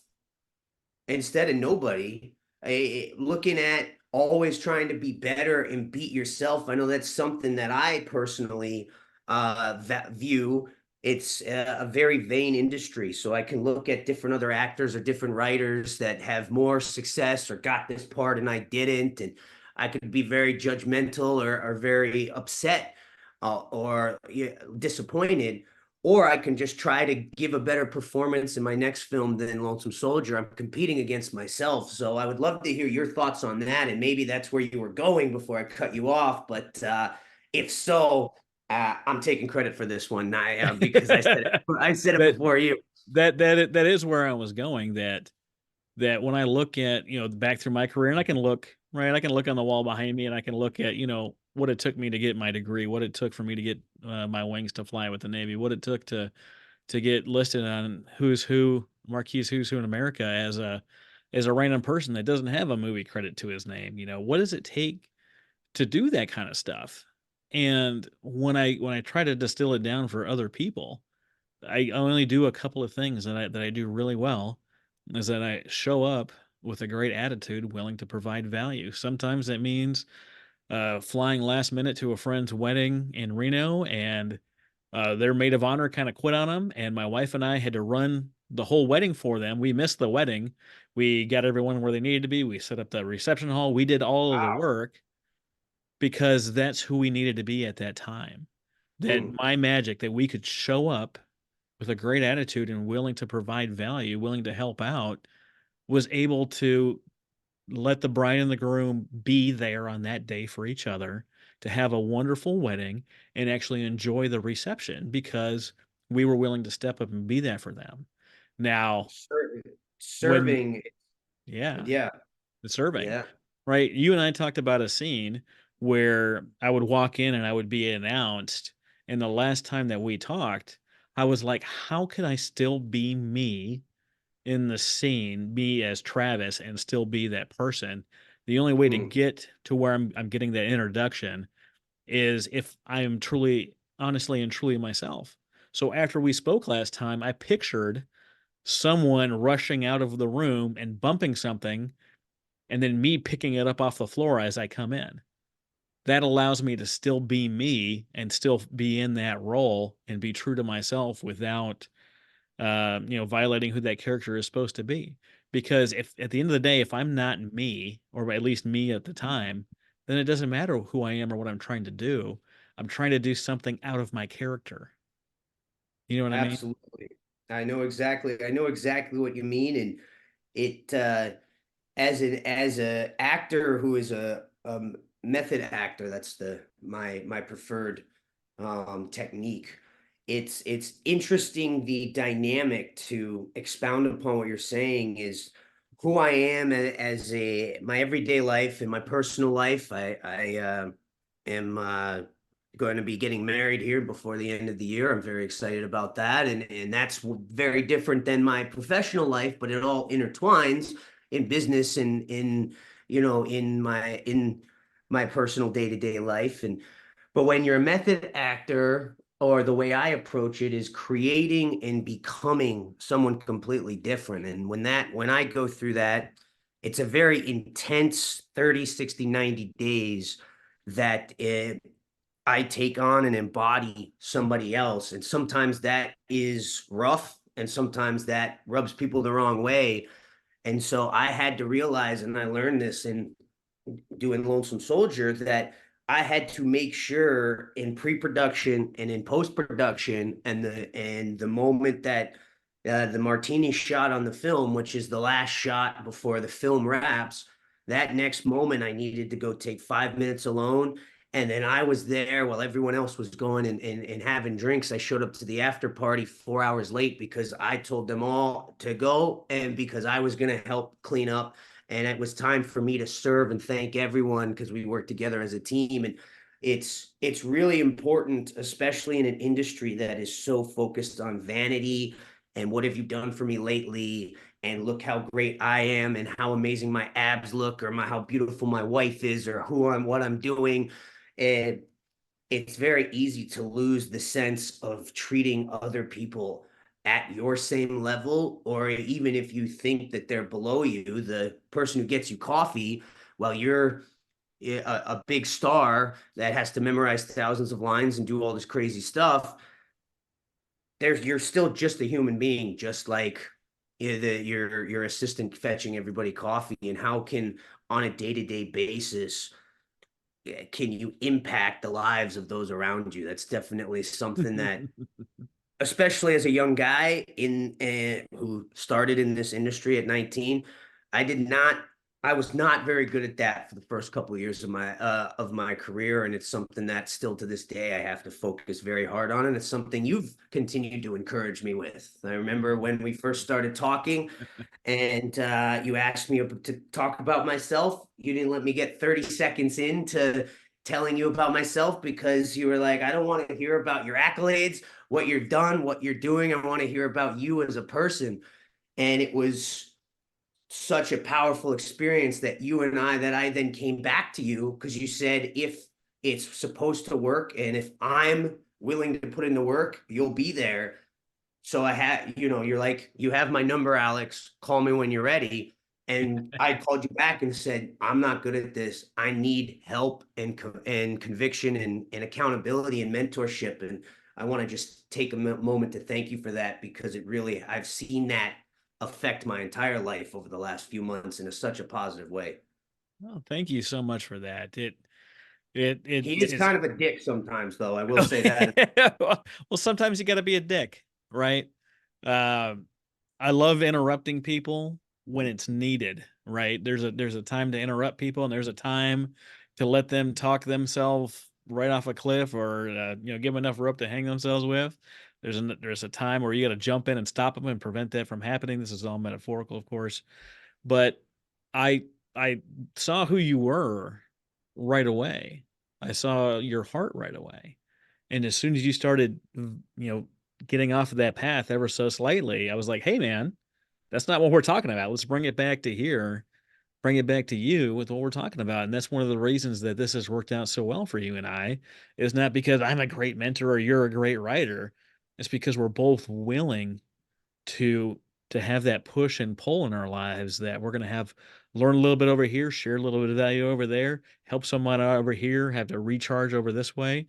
S3: instead of nobody. Looking at always trying to be better and beat yourself. I know that's something that I personally view. It's a very vain industry. So I can look at different other actors or different writers that have more success or got this part and I didn't. And I could be very judgmental or very upset or disappointed, or I can just try to give a better performance in my next film than Lonesome Soldier. I'm competing against myself. So I would love to hear your thoughts on that. And maybe that's where you were going before I cut you off. But if so, I'm taking credit for this one because I said it
S2: that
S3: before you.
S2: that is where I was going. That when I look at, back through my career, and I can look, right, I can look on the wall behind me and I can look at, what it took me to get my degree, what it took for me to get my wings to fly with the Navy, what it took to get listed on Who's Who, Marquis Who's Who in America as a random person that doesn't have a movie credit to his name. What does it take to do that kind of stuff? And when I try to distill it down for other people, I only do a couple of things that I do really well, is that I show up with a great attitude, willing to provide value. Sometimes that means flying last minute to a friend's wedding in Reno, and their maid of honor kind of quit on them, and my wife and I had to run the whole wedding for them. We missed the wedding. We got everyone where they needed to be. We set up the reception hall. We did all of the
S3: Wow.
S2: work because that's who we needed to be at that time. That
S3: Hmm.
S2: my magic, that we could show up with a great attitude and willing to provide value, willing to help out, was able to let the bride and the groom be there on that day for each other, to have a wonderful wedding and actually enjoy the reception because we were willing to step up and be that for them. Now, when,
S3: Serving.
S2: yeah,
S3: Yeah.
S2: the serving,
S3: Yeah.
S2: right? You and I talked about a scene where I would walk in and I would be announced. And the last time that we talked, I was like, how could I still be me in the scene, me as Travis, and still be that person? The only way to
S3: Hmm.
S2: get to where I'm getting that introduction is if I am truly, honestly, and truly myself. So after we spoke last time, I pictured someone rushing out of the room and bumping something, and then me picking it up off the floor as I come in. That allows me to still be me and still be in that role and be true to myself without violating who that character is supposed to be. Because if at the end of the day, if I'm not me, or at least me at the time, then it doesn't matter who I am or what I'm trying to do. I'm trying to do something out of my character. You know what I mean?
S3: Absolutely. I know exactly what you mean. And it, as a actor who is a method actor, that's my preferred technique. It's interesting, the dynamic, to expound upon what you're saying is who I am as a my everyday life and my personal life. I am going to be getting married here before the end of the year. I'm very excited about that, and that's very different than my professional life, but it all intertwines in business and in in my personal day-to-day life. And but when you're a method actor, or the way I approach it is creating and becoming someone completely different. And when I go through that, it's a very intense 30, 60, 90 days that I take on and embody somebody else. And sometimes that is rough, and sometimes that rubs people the wrong way. And so I had to realize, and I learned this in doing Lonesome Soldier, that I had to make sure in pre-production and in post-production, and the moment that the martini shot on the film, which is the last shot before the film wraps, that next moment I needed to go take 5 minutes alone. And then I was there while everyone else was going and having drinks. I showed up to the after party 4 hours late because I told them all to go, and because I was going to help clean up, and it was time for me to serve and thank everyone because we worked together as a team. And it's really important, especially in an industry that is so focused on vanity and what have you done for me lately, and look how great I am and how amazing my abs look, or how beautiful my wife is, or what I'm doing. And it's very easy to lose the sense of treating other people at your same level, or even if you think that they're below you, the person who gets you coffee while you're a big star that has to memorize thousands of lines and do all this crazy stuff. You're still just a human being, just like your assistant fetching everybody coffee. And how can, on a day-to-day basis, can you impact the lives of those around you? That's definitely something that, especially as a young guy who started in this industry at 19, I did not. I was not very good at that for the first couple of years of my career, and it's something that still to this day I have to focus very hard on, and it's something you've continued to encourage me with. I remember when we first started talking, and you asked me to talk about myself. You didn't let me get 30 seconds into telling you about myself because you were like, I don't want to hear about your accolades, what you're done, what you're doing. I want to hear about you as a person. And it was such a powerful experience that I then came back to you because you said, if it's supposed to work and if I'm willing to put in the work, you'll be there. So I had, you're like, you have my number, Alex. Call me when you're ready. And I called you back and said, I'm not good at this. I need help and conviction and accountability and mentorship. And I want to just take a moment to thank you for that, because I've seen that affect my entire life over the last few months in such a positive way.
S2: Oh, thank you so much for that. It
S3: He is
S2: is.
S3: kind of a dick sometimes, though. I will say that.
S2: Well, sometimes you got to be a dick, right? Um, I love interrupting people when it's needed, right? There's a time to interrupt people, and there's a time to let them talk themselves right off a cliff, or give them enough rope to hang themselves with. There's a time where you got to jump in and stop them and prevent that from happening. This is all metaphorical, of course, but I I saw who you were right away. I saw your heart right away. And as soon as you started, getting off of that path ever so slightly, I was like, "Hey man, that's not what we're talking about. Let's bring it back to here. Bring it back to you with what we're talking about." And that's one of the reasons that this has worked out so well for you and I, is not because I'm a great mentor or you're a great writer. It's because we're both willing to have that push and pull in our lives, that we're going to have learn a little bit over here, share a little bit of value over there, help someone out over here, have to recharge over this way.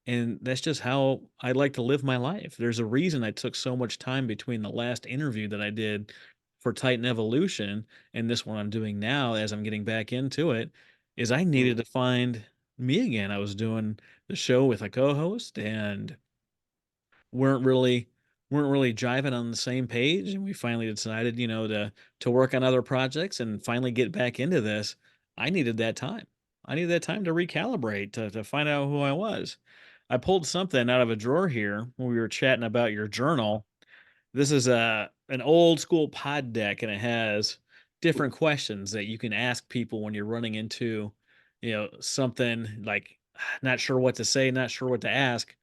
S2: And that's just how I like to live my life. There's a reason I took so much time between the last interview that I did for Titan Evolution and this one I'm doing now as I'm getting back into it, is I needed to find me again. I was doing the show with a co-host and weren't really weren't really jiving on the same page, and we finally decided, to work on other projects and finally get back into this. I needed that time. I needed that time to recalibrate, to find out who I was. I pulled something out of a drawer here when we were chatting about your journal. This is a an old school pod deck, and it has different questions that you can ask people when you're running into, something like not sure what to say, not sure what to ask.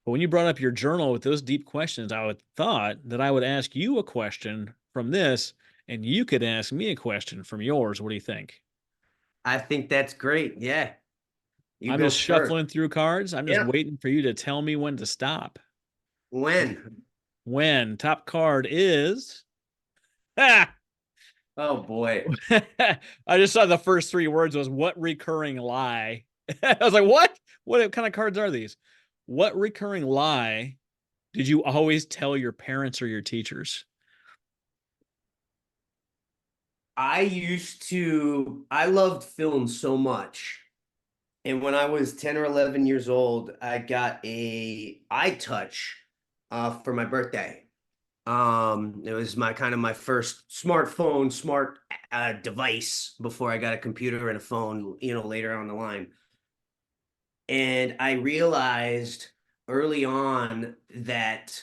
S2: But when you brought up your journal with those deep questions, I would thought that I would ask you a question from this, and you could ask me a question from yours. What do you think?
S3: I think that's great. Yeah. You
S2: I'm
S3: go
S2: just
S3: first.
S2: shuffling through cards. I'm just
S3: Yeah.
S2: waiting for you to tell me when to stop.
S3: When?
S2: When top card is ah!
S3: Oh boy.
S2: I just saw the first three words was what recurring lie. I was like, what? What kind of cards are these? What recurring lie did you always tell your parents or your teachers?
S3: I loved film so much. And when I was 10 or 11 years old, I got a iTouch for my birthday. It was my kind of my first smartphone, smart device before I got a computer and a phone, later on the line. And I realized early on that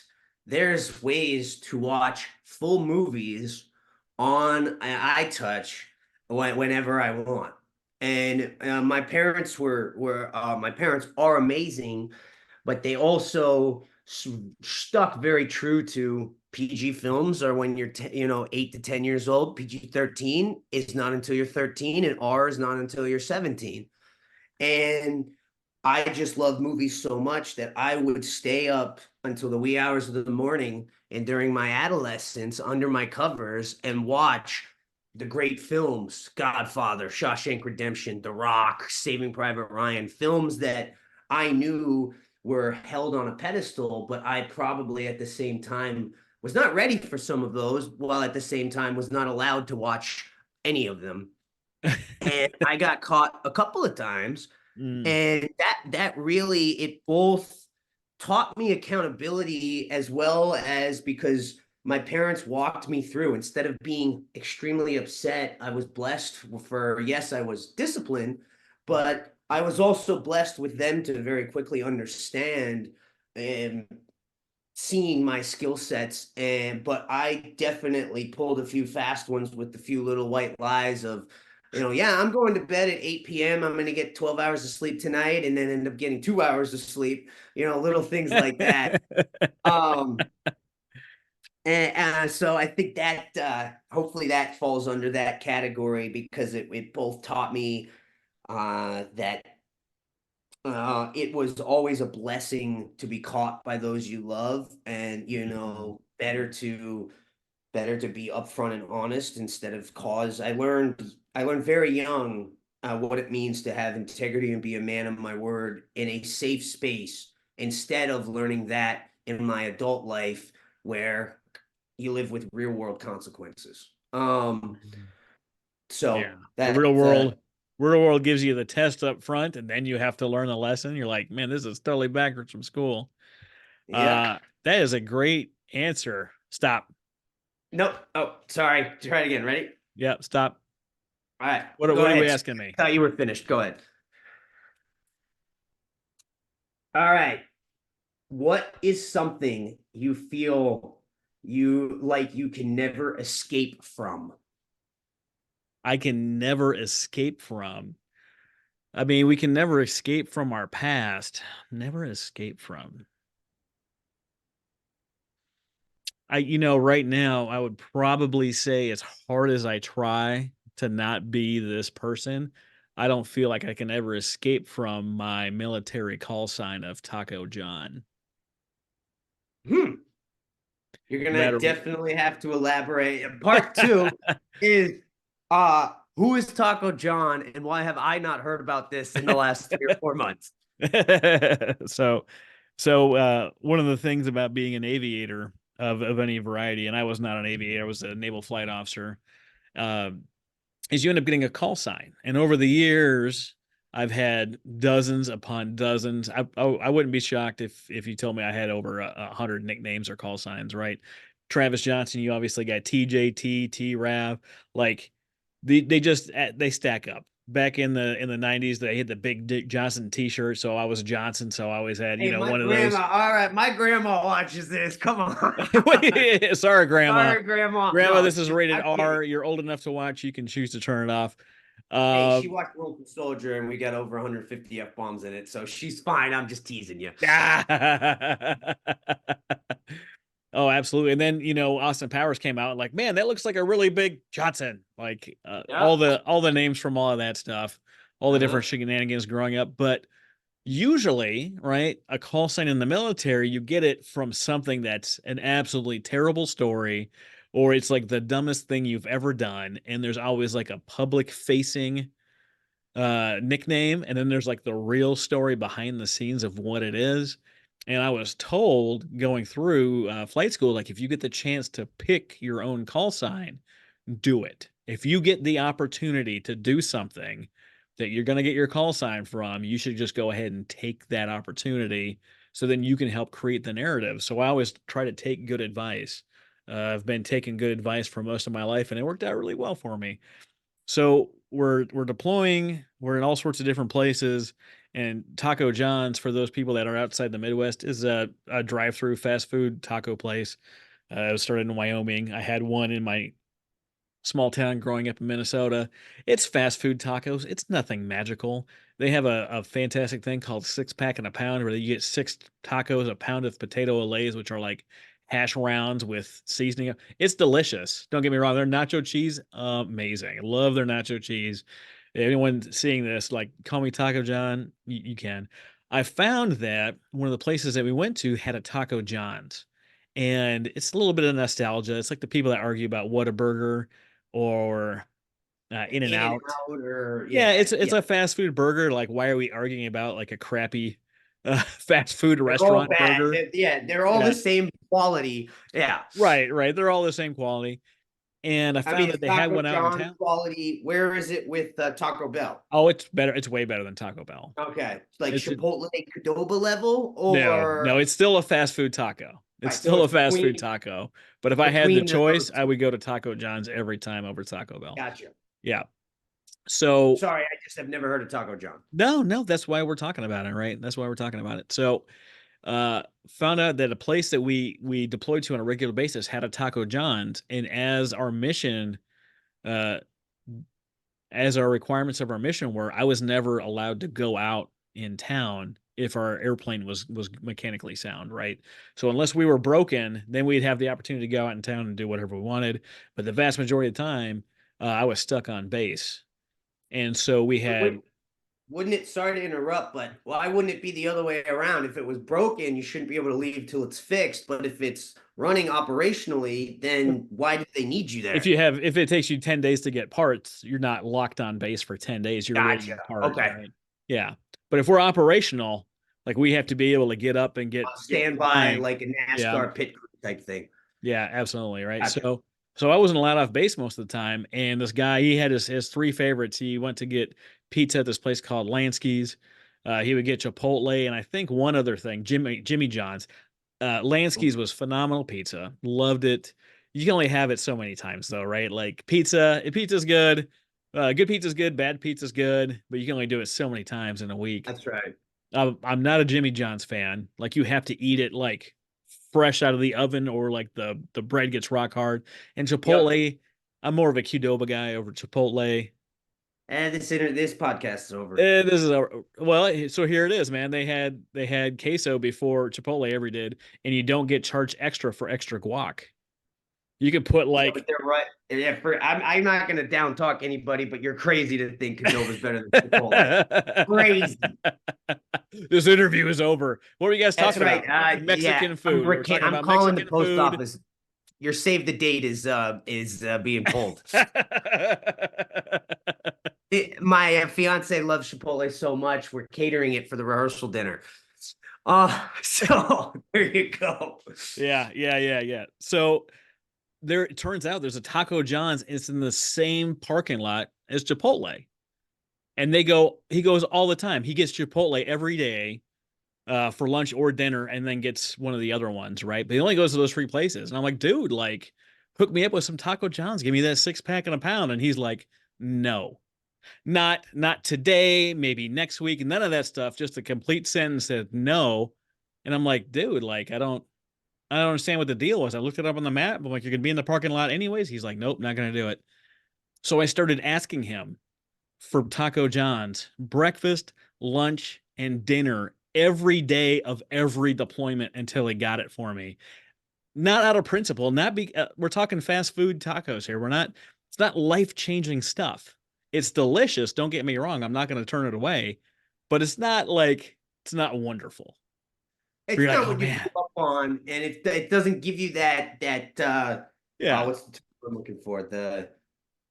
S3: there's ways to watch full movies on an iTouch whenever I want. And my parents are amazing, but they also stuck very true to PG films, or when you're 8 to 10 years old. PG-13 is not until you're 13, and R is not until you're 17. And I just love movies so much that I would stay up until the wee hours of the morning and during my adolescence under my covers and watch the great films: Godfather, Shawshank Redemption, The Rock, Saving Private Ryan, films that I knew were held on a pedestal, but I probably at the same time was not ready for some of those, while at the same time was not allowed to watch any of them. And I got caught a couple of times,
S2: Mm.
S3: and that really, it both taught me accountability, as well as because my parents walked me through. Instead of being extremely upset, I was blessed for, yes, I was disciplined, but I was also blessed with them to very quickly understand and seeing my skill sets. But I definitely pulled a few fast ones with the few little white lies of, yeah, I'm going to bed at 8 p.m. I'm going to get 12 hours of sleep tonight, and then end up getting 2 hours of sleep, little things like that. Um, and so I think that hopefully that falls under that category, because it both taught me that it was always a blessing to be caught by those you love, and better to be upfront and honest instead of cause. I learned very young what it means to have integrity and be a man of my word in a safe space, instead of learning that in my adult life, where you live with real world consequences.
S2: Yeah.
S3: So
S2: The
S3: that
S2: real world gives you the test up front, and then you have to learn the lesson. You're like, man, this is totally backwards from school.
S3: yeah.
S2: That is a great answer. Stop.
S3: Nope. Oh, sorry. Try it again. Ready?
S2: Yep, stop.
S3: All right.
S2: What
S3: Go
S2: are we
S3: ahead.
S2: asking me?
S3: I thought you were finished. Go ahead. All right. What is something you feel you can never escape from?
S2: I can never escape from. I mean, we can never escape from our past. Never escape from. Right now, I would probably say, as hard as I try to not be this person, I don't feel like I can ever escape from my military call sign of Taco John.
S3: Hmm. You're
S2: No
S3: gonna
S2: matter
S3: definitely have to elaborate. Part two is who is Taco John, and why have I not heard about this in the last 3 or 4 months?
S2: so one of the things about being an aviator of any variety, and I was not an aviator, I was a naval flight officer, uh, is you end up getting a call sign. And over the years, I've had dozens upon dozens. I wouldn't be shocked if you told me I had over 100 nicknames or call signs, right? Travis Johnson, you obviously got TJT, T-Rav, like they stack up. Back in the 90s, they had the big Dick Johnson t-shirt, so I was Johnson, so I always had,
S3: Hey, my
S2: one of those.
S3: grandma. All right, my grandma watches this. Come on.
S2: Sorry, Grandma.
S3: Sorry, grandma.
S2: Grandma,
S3: No,
S2: this is rated
S3: I'm kidding.
S2: R. You're old enough to watch. You can choose to turn it off.
S3: Hey,
S2: Uh,
S3: she watched Winter Soldier, and we got over 150 F bombs in it, so she's fine. I'm just teasing you.
S2: oh, absolutely. And then, Austin Powers came out, like, man, that looks like a really big Johnson. Like
S3: Yeah.
S2: all the names from all of that stuff. all the different shenanigans growing up. But usually, right, a call sign in the military, you get it from something that's an absolutely terrible story, or it's like the dumbest thing you've ever done. And there's always like a public facing nickname, and then there's like the real story behind the scenes of what it is. And I was told going through flight school, like if you get the chance to pick your own call sign, do it. If you get the opportunity to do something that you're going to get your call sign from, you should just go ahead and take that opportunity so then you can help create the narrative. So I always try to take good advice. I've been taking good advice for most of my life, and it worked out really well for me. So we're deploying, we're in all sorts of different places, and Taco John's, for those people that are outside the Midwest, is a drive-through fast food taco place. It was started in Wyoming. I had one in my small town growing up in Minnesota. It's fast food tacos. It's nothing magical. They have a fantastic thing called 6-pack and a pound, where you get 6 tacos, a pound of potato allays, which are like hash rounds with seasoning. It's delicious. Don't get me wrong. Their nacho cheese, amazing. I love their nacho cheese. Anyone seeing this, like, call me Taco John, you can. I found that one of the places that we went to had a Taco John's, and it's a little bit of nostalgia. It's like the people that argue about Whataburger or In and
S3: In and
S2: Out.
S3: Out, or
S2: Yeah, it's
S3: yeah.
S2: a fast food burger. Like, why are we arguing about like a crappy fast food
S3: They're all
S2: restaurant
S3: bad.
S2: burger?
S3: They're all
S2: Yeah,
S3: the same quality. Yeah.
S2: right. They're all the same quality. And I
S3: I mean,
S2: found that
S3: is
S2: they had
S3: Taco
S2: one out in
S3: John
S2: town.
S3: quality? Where is it with Taco Bell?
S2: Oh, it's better. It's way better than Taco Bell.
S3: Okay, like
S2: It's
S3: Chipotle Qdoba level,
S2: no,
S3: or
S2: it's still a fast food taco. It's
S3: right? So
S2: still a
S3: it's
S2: fast food
S3: between
S2: taco. But if I had the
S3: between
S2: choice,
S3: those
S2: I
S3: two.
S2: would go to Taco John's every time over Taco Bell.
S3: Gotcha.
S2: Yeah. So
S3: Sorry, I just have never heard of Taco John.
S2: no, that's why we're talking about it, right? That's why we're talking about it. So found out that a place that we deployed to on a regular basis had a Taco John's, and uh, as our requirements of our mission were, I was never allowed to go out in town if our airplane was mechanically sound, right? So unless we were broken, then we'd have the opportunity to go out in town and do whatever we wanted. But the vast majority of the time, I was stuck on base, and so we had.
S3: Wouldn't it, sorry to interrupt, but why wouldn't it be the other way around? If it was broken, you shouldn't be able to leave till it's fixed. But if it's running operationally, then why do they need you there?
S2: If it takes you 10 days to get parts, you're not locked on base for 10 days. You're waiting
S3: Gotcha.
S2: parts,
S3: Okay.
S2: right? Yeah. But if we're operational, like, we have to be able to get up and get
S3: Standby,
S2: flying.
S3: like a
S2: Yeah.
S3: NASCAR pit crew type thing.
S2: Yeah, absolutely. Right.
S3: Gotcha.
S2: So I wasn't allowed off base most of the time. And this guy, he had his 3 favorites. He went to get pizza at this place called Lansky's. He would get Chipotle, and I think one other thing, Jimmy John's. Lansky's was phenomenal pizza. Loved it. You can only have it so many times though, right? Like, pizza's good. Good pizza's good, bad pizza's good, but you can only do it so many times in a week.
S3: That's right.
S2: I'm not a Jimmy John's fan. Like, you have to eat it like fresh out of the oven, or like the bread gets rock hard. And Chipotle, I'm more of a Qdoba guy over Chipotle.
S3: And this podcast is over.
S2: This is well, so here it is, man. They had queso before Chipotle ever did, and you don't get charged extra for extra guac. You can put like,
S3: but they're right. Yeah, I'm not going to down talk anybody, but you're crazy to think Qdoba's better than Chipotle. Crazy.
S2: This interview is over. What were you guys
S3: That's
S2: talking
S3: right.
S2: about? Mexican food.
S3: I'm calling the post office. Your save the date is being pulled. My fiance loves Chipotle so much, we're catering it for the rehearsal dinner. So there you go.
S2: Yeah. So it turns out there's a Taco John's. It's in the same parking lot as Chipotle, and he goes all the time. He gets Chipotle every day for lunch or dinner, and then gets one of the other ones, right? But he only goes to those 3 places, and I'm like, dude, like, hook me up with some Taco John's. Give me that 6-pack and a pound. And he's like, no. Not today, maybe next week, and none of that stuff. Just a complete sentence that no. And I'm like, dude, like, I don't understand what the deal was. I looked it up on the map. I'm like, you're gonna be in the parking lot anyways. He's like, nope, not gonna do it. So I started asking him for Taco John's breakfast, lunch, and dinner every day of every deployment until he got it for me. Not out of principle, we're talking fast food tacos here. It's not life-changing stuff. It's delicious. Don't get me wrong. I'm not going to turn it away, but it's not wonderful. Where
S3: It's
S2: you're like,
S3: not
S2: oh
S3: what you
S2: man,
S3: grew up on, and it doesn't give you
S2: yeah,
S3: what's the term I'm looking for? The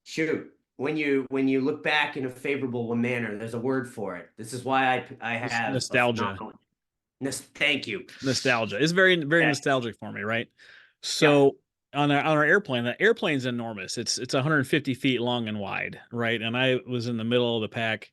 S3: shoot. When you look back in a favorable manner, there's a word for it. This is why I have a
S2: nostalgia.
S3: phenomenal. Thank you.
S2: Nostalgia. It's very, very
S3: Yes.
S2: nostalgic for me, right?
S3: Yep.
S2: So on our airplane, the airplane's enormous. It's 150 feet long and wide, right? And I was in the middle of the pack,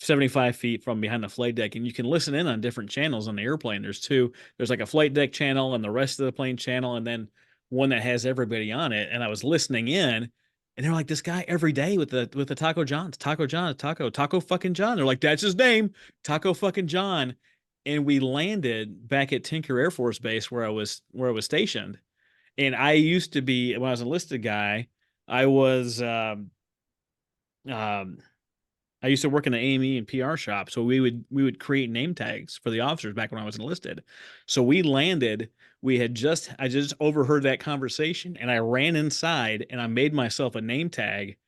S2: 75 feet from behind the flight deck, and you can listen in on different channels on the airplane. There's two. There's like a flight deck channel and the rest of the plane channel, and then one that has everybody on it. And I was listening in, and they're like, this guy every day with the Taco John's, Taco John, Taco fucking John. They're like, that's his name, Taco fucking John. And we landed back at Tinker Air Force Base where I was stationed. And I used to be, when I was an enlisted guy, I was um, I used to work in the AME and PR shop, so we would create name tags for the officers back when I was enlisted. So we landed. I just overheard that conversation, and I ran inside and I made myself a name tag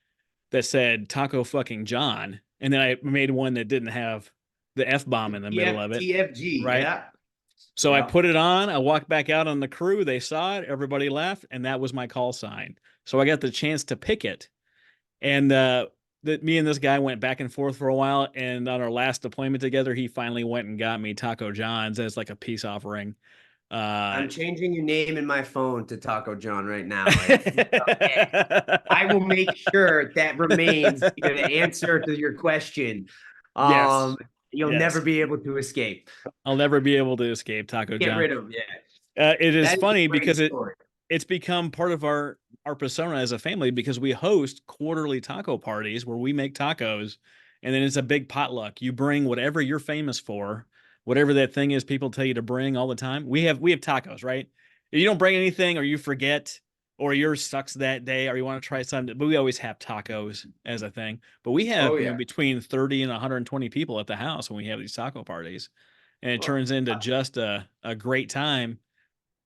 S2: that said Taco fucking John, and then I made one that didn't have the F bomb in the middle of it,
S3: TFG.
S2: right?
S3: Yeah.
S2: So I put it on. I walked back out on the crew. They saw it. Everybody left, and that was my call sign. So I got the chance to pick it, and me and this guy went back and forth for a while. And on our last deployment together, he finally went and got me Taco John's as like a peace offering.
S3: I'm changing your name in my phone to Taco John right now. I will make sure that remains the answer to your question.
S2: Yes,
S3: You'll never
S2: yes.
S3: be able to escape.
S2: I'll never be able to escape Taco
S3: Get
S2: John.
S3: rid of
S2: It is
S3: That is a
S2: funny
S3: great
S2: because
S3: story.
S2: it's become part of our persona as a family because we host quarterly taco parties where we make tacos, and then it's a big potluck. You bring whatever you're famous for, whatever that thing is people tell you to bring all the time. We have tacos, right? If you don't bring anything or you forget or yours sucks that day or you want to try something, but we always have tacos as a thing. But we have,
S3: Oh yeah.
S2: between 30 and 120 people at the house when we have these taco parties, and it
S3: Well,
S2: turns into just a great time.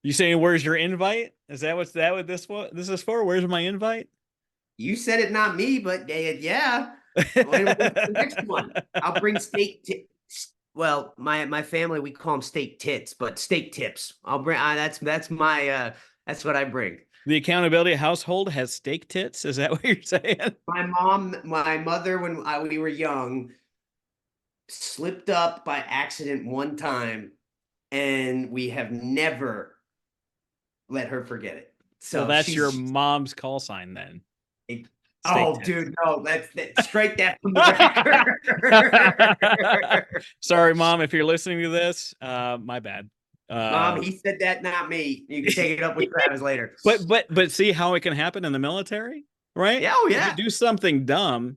S2: You saying where's your invite? Is that what this is for? Where's my invite?
S3: you said it, not me, but yeah. When's the next one? I'll bring well, my family, we call them steak tits, but steak tips. I'll bring that's my that's what I bring.
S2: The accountability household has steak tits. Is that what you're saying?
S3: My mother, when we were young, slipped up by accident one time, and we have never let her forget it.
S2: Well,
S3: So
S2: that's your
S3: she's
S2: mom's call sign then.
S3: oh,
S2: Tits.
S3: dude, no, strike that from the record.
S2: Sorry, mom, if you're listening to this, my bad.
S3: Mom, he said that, not me. You can take it up with Travis later.
S2: But see how it can happen in the military, right?
S3: Yeah, oh
S2: If you
S3: yeah.
S2: do something dumb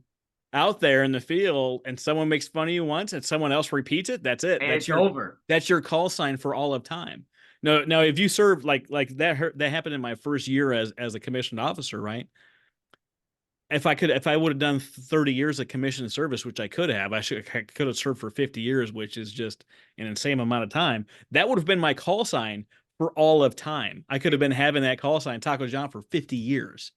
S2: out there in the field and someone makes fun of you once and someone else repeats it, that's it.
S3: And it's over.
S2: That's your call sign for all of time. No, now if you serve like that happened in my first year as a commissioned officer, right? If I would have done 30 years of commissioned service, which I could have, I could have served for 50 years, which is just an insane amount of time. That would have been my call sign for all of time. I could have been having that call sign, Taco John, for 50 years.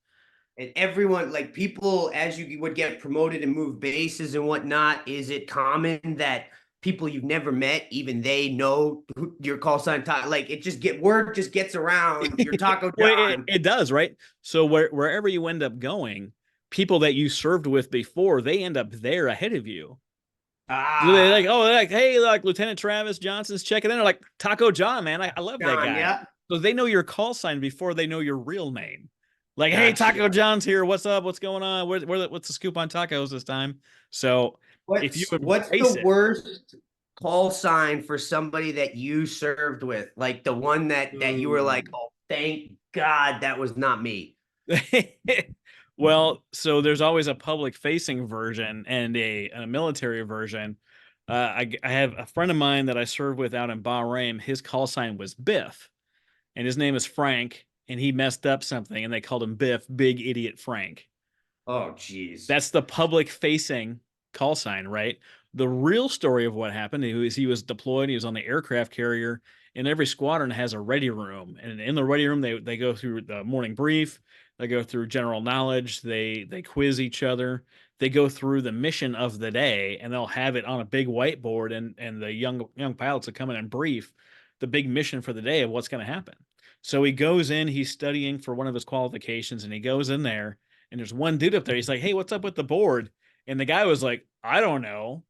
S3: And everyone, like people, as you would get promoted and move bases and whatnot, is it common that people you've never met, even they know your call sign? Like word just gets around. Your Taco John.
S2: Well, it does, right? So wherever you end up going, people that you served with before, they end up there ahead of you. So they're like, hey, like Lieutenant Travis Johnson's checking in. They're like, Taco John, man, I love that guy.
S3: Yeah.
S2: So they know your call sign before they know your real name. Like,
S3: Gotcha.
S2: hey, Taco John's here. What's up? What's going on? What's the scoop on tacos this time? So
S3: what's the worst call sign for somebody that you served with? Like the one that you were like, oh, thank God that was not me.
S2: Well, so there's always a public facing version and a military version. I have a friend of mine that I served with out in Bahrain. His call sign was Biff, and his name is Frank, and he messed up something, and they called him Biff, Big Idiot Frank.
S3: Oh, geez.
S2: That's the public facing call sign, right? The real story of what happened is he was deployed. He was on the aircraft carrier, and every squadron has a ready room. And in the ready room, they go through the morning brief, they go through general knowledge, they quiz each other, they go through the mission of the day, and they'll have it on a big whiteboard, and the young pilots will come in and brief the big mission for the day of what's going to happen. So he goes in, he's studying for one of his qualifications, and he goes in there, and there's one dude up there. He's like, "Hey, what's up with the board?" And the guy was like, "I don't know."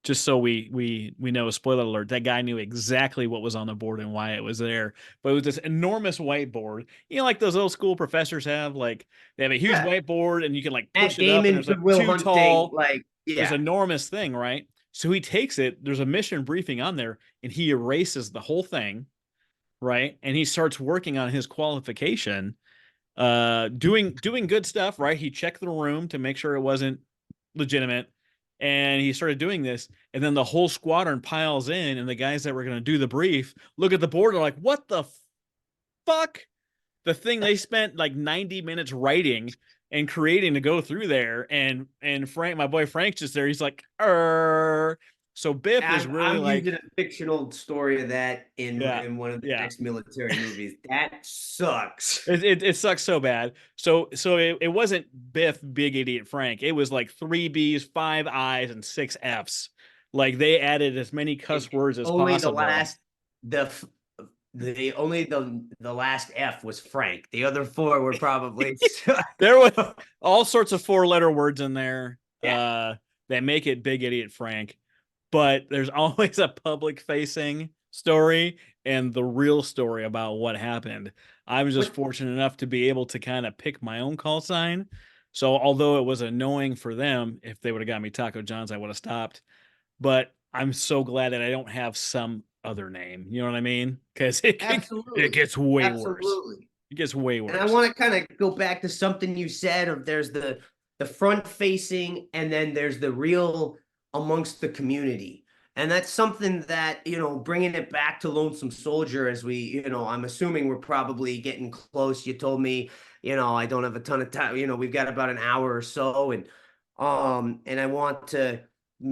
S2: Just so we know, spoiler alert, that guy knew exactly what was on the board and why it was there. But it was this enormous whiteboard, like those old school professors have. Like, they have a huge
S3: Yeah.
S2: whiteboard, and you can like
S3: Matt
S2: push it up, and
S3: Damon,
S2: there's like
S3: Goodwill
S2: two
S3: Hunting,
S2: tall,
S3: like,
S2: this
S3: yeah.
S2: enormous thing, right? So he takes it. There's a mission briefing on there, and he erases the whole thing, right? And he starts working on his qualification, doing good stuff, right? He checked the room to make sure it wasn't legitimate, and he started doing this, and then the whole squadron piles in, and the guys that were going to do the brief look at the board and are like, "What the fuck?" The thing they spent like 90 minutes writing and creating to go through there, and Frank, my boy Frank's just there. He's like, So Biff is really
S3: I'm
S2: like,
S3: using a fictional story of that
S2: yeah,
S3: in one of the
S2: yeah.
S3: next military movies. That sucks.
S2: It sucks so bad. So it wasn't Biff, Big Idiot Frank. It was like 3 B's, 5 I's, and 6 F's. Like, they added as many cuss words as
S3: Only the
S2: possible.
S3: last the last F was Frank. The other four were probably
S2: There was all sorts of 4-letter words in there
S3: yeah.
S2: that make it Big Idiot Frank. But there's always a public facing story and the real story about what happened. I was just
S3: What
S2: fortunate enough to be able to kind of pick my own call sign. So although it was annoying for them, if they would have got me Taco John's, I would have stopped. But I'm so glad that I don't have some other name. You know what I mean? Because it
S3: absolutely.
S2: gets way worse.
S3: Absolutely.
S2: It gets way
S3: And I
S2: worse.
S3: want to kind of go back to something you said of there's the front facing and then there's the real amongst the community. And that's something that, bringing it back to Lonesome Soldier as we, I'm assuming we're probably getting close. You told me, I don't have a ton of time, we've got about an hour or so and I want to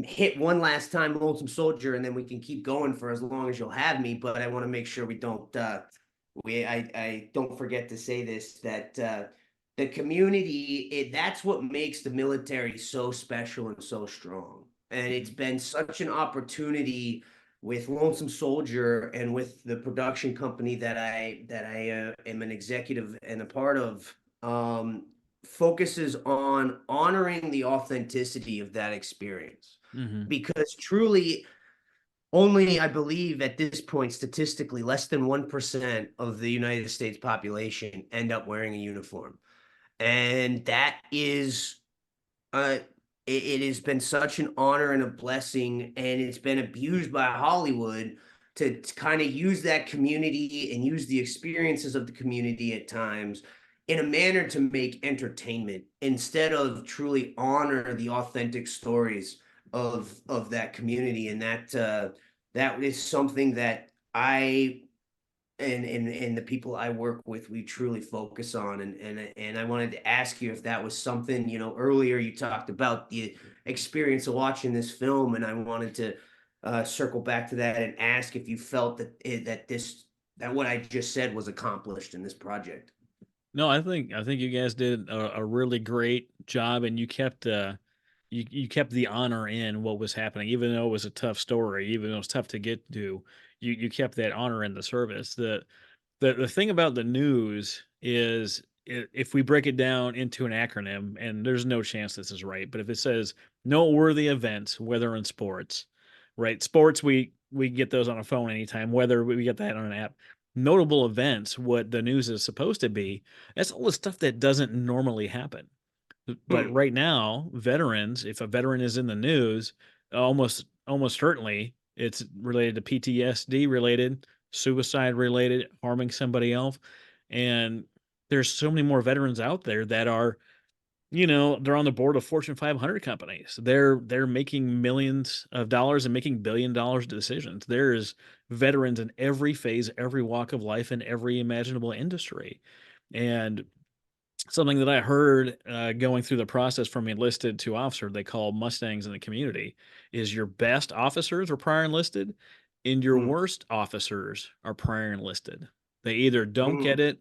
S3: hit one last time Lonesome Soldier and then we can keep going for as long as you'll have me, but I want to make sure we don't I don't forget to say this that the community that's what makes the military so special and so strong, and it's been such an opportunity with Lonesome Soldier and with the production company that I am an executive and a part of, focuses on honoring the authenticity of that experience,
S2: Mm-hmm.
S3: because truly only, I believe, at this point, statistically, less than 1% of the United States population end up wearing a uniform. And that is, uh, it has been such an honor and a blessing, and it's been abused by Hollywood to kind of use that community and use the experiences of the community at times in a manner to make entertainment instead of truly honor the authentic stories of that community. And that is something that I and the people I work with, we truly focus on. And I wanted to ask you if that was something, earlier you talked about the experience of watching this film, and I wanted to circle back to that and ask if you felt that what I just said was accomplished in this project.
S2: No, I think you guys did a really great job, and you kept the honor in what was happening, even though it was a tough story, even though it was tough to get to. You kept that honor in the service. The thing about the news is, if we break it down into an acronym, and there's no chance this is right, but if it says noteworthy events, whether in sports, right? Sports, we get those on a phone anytime, whether we get that on an app. Notable events, what the news is supposed to be, that's all the stuff that doesn't normally happen. But
S3: Hmm.
S2: right now, veterans, if a veteran is in the news, almost certainly it's related to PTSD related, suicide related, harming somebody else. And there's so many more veterans out there that are, they're on the board of Fortune 500 companies. They're making millions of dollars and making $1 billion decisions. There's veterans in every phase, every walk of life, in every imaginable industry. And something that I heard going through the process from enlisted to officer, they call Mustangs in the community, is your best officers are prior enlisted, And your
S3: Mm,
S2: worst officers are prior enlisted. They either don't
S3: mm,
S2: get it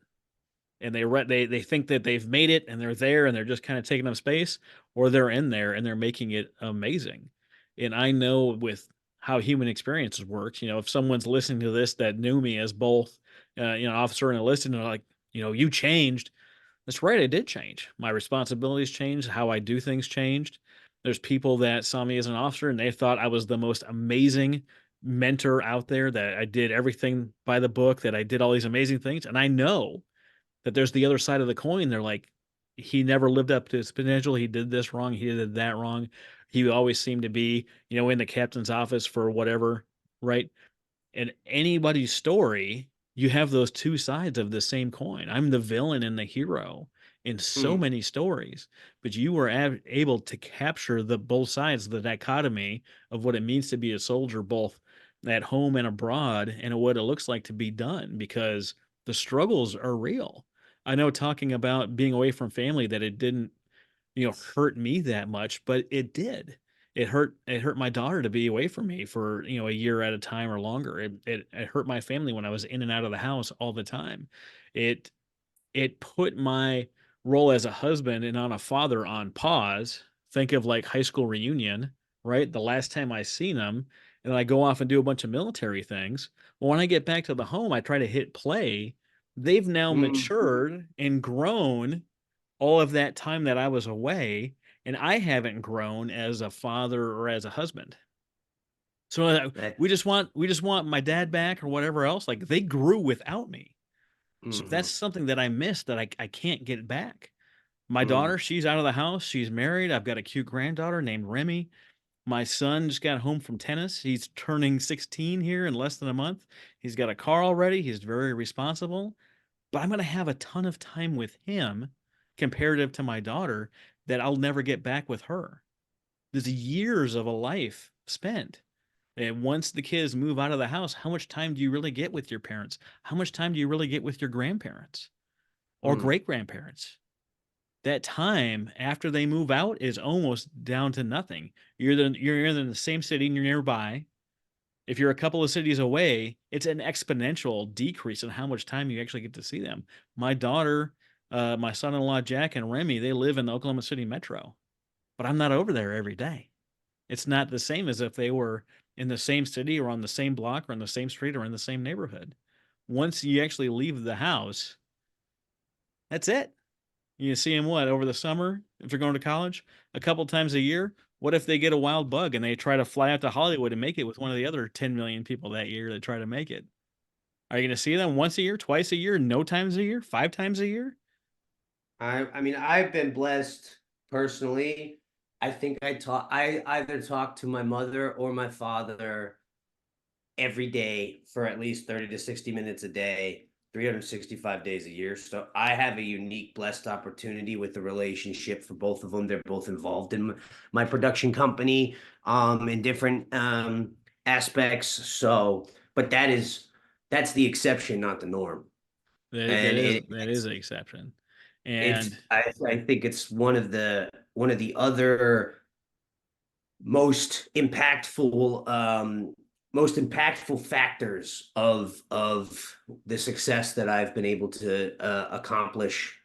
S2: and they think that they've made it and they're there and they're just kind of taking up space, or they're in there and they're making it amazing. And I know with how human experiences works, if someone's listening to this that knew me as both, officer and enlisted, and they're like, you changed. That's right, I did change. My responsibilities changed, how I do things changed. There's people that saw me as an officer and they thought I was the most amazing mentor out there, that I did everything by the book, that I did all these amazing things. And I know that there's the other side of the coin. They're like, he never lived up to his potential. He did this wrong. He did that wrong. He always seemed to be, in the captain's office for whatever, right? In anybody's story, you have those two sides of the same coin. I'm the villain and the hero in so
S3: mm,
S2: many stories, but you were able to capture the both sides, the dichotomy of what it means to be a soldier, both at home and abroad, and what it looks like to be done, because the struggles are real. I know, talking about being away from family, that it didn't hurt me that much, but it did. It hurt my daughter to be away from me for, a year at a time or longer. It hurt my family when I was in and out of the house all the time. It it put my role as a husband and on a father on pause. Think of like high school reunion, right? The last time I seen them, and then I go off and do a bunch of military things. Well, when I get back to the home, I try to hit play. They've now
S3: mm.
S2: matured and grown all of that time that I was away, and I haven't grown as a father or as a husband. So
S3: That,
S2: we just want my dad back or whatever else. Like, they grew without me. So that's
S3: mhm,
S2: something that I missed, that I can't get back. My
S3: mm.
S2: daughter, she's out of the house. She's married. I've got a cute granddaughter named Remy. My son just got home from tennis. He's turning 16 here in less than a month. He's got a car already. He's very responsible, but I'm going to have a ton of time with him comparative to my daughter that I'll never get back with her. There's years of a life spent. And once the kids move out of the house, how much time do you really get with your parents? How much time do you really get with your grandparents or
S3: Mm.
S2: great grandparents? That time after they move out is almost down to nothing. You're in the same city and you're nearby. If you're a couple of cities away, it's an exponential decrease in how much time you actually get to see them. My daughter, my son-in-law Jack and Remy, they live in the Oklahoma City metro, but I'm not over there every day. It's not the same as if they were in the same city or on the same block or on the same street or in the same neighborhood. Once you actually leave the house, that's it. You see them what, over the summer if they're going to college, a couple times a year. What if they get a wild bug and they try to fly out to Hollywood and make it with one of the other 10 million people that year that try to make it? Are you going to see them once a year, twice a year, no times a year, 5 times a year?
S3: I mean, I've been blessed personally. I think I either talk to my mother or my father every day for at least 30 to 60 minutes a day, 365 days a year. So I have a unique, blessed opportunity with the relationship for both of them. They're both involved in my production company in different aspects. So, but that's the exception, not the norm.
S2: That, that
S3: And
S2: is that is an exception. And
S3: I think it's one of the other most impactful factors of the success that I've been able to accomplish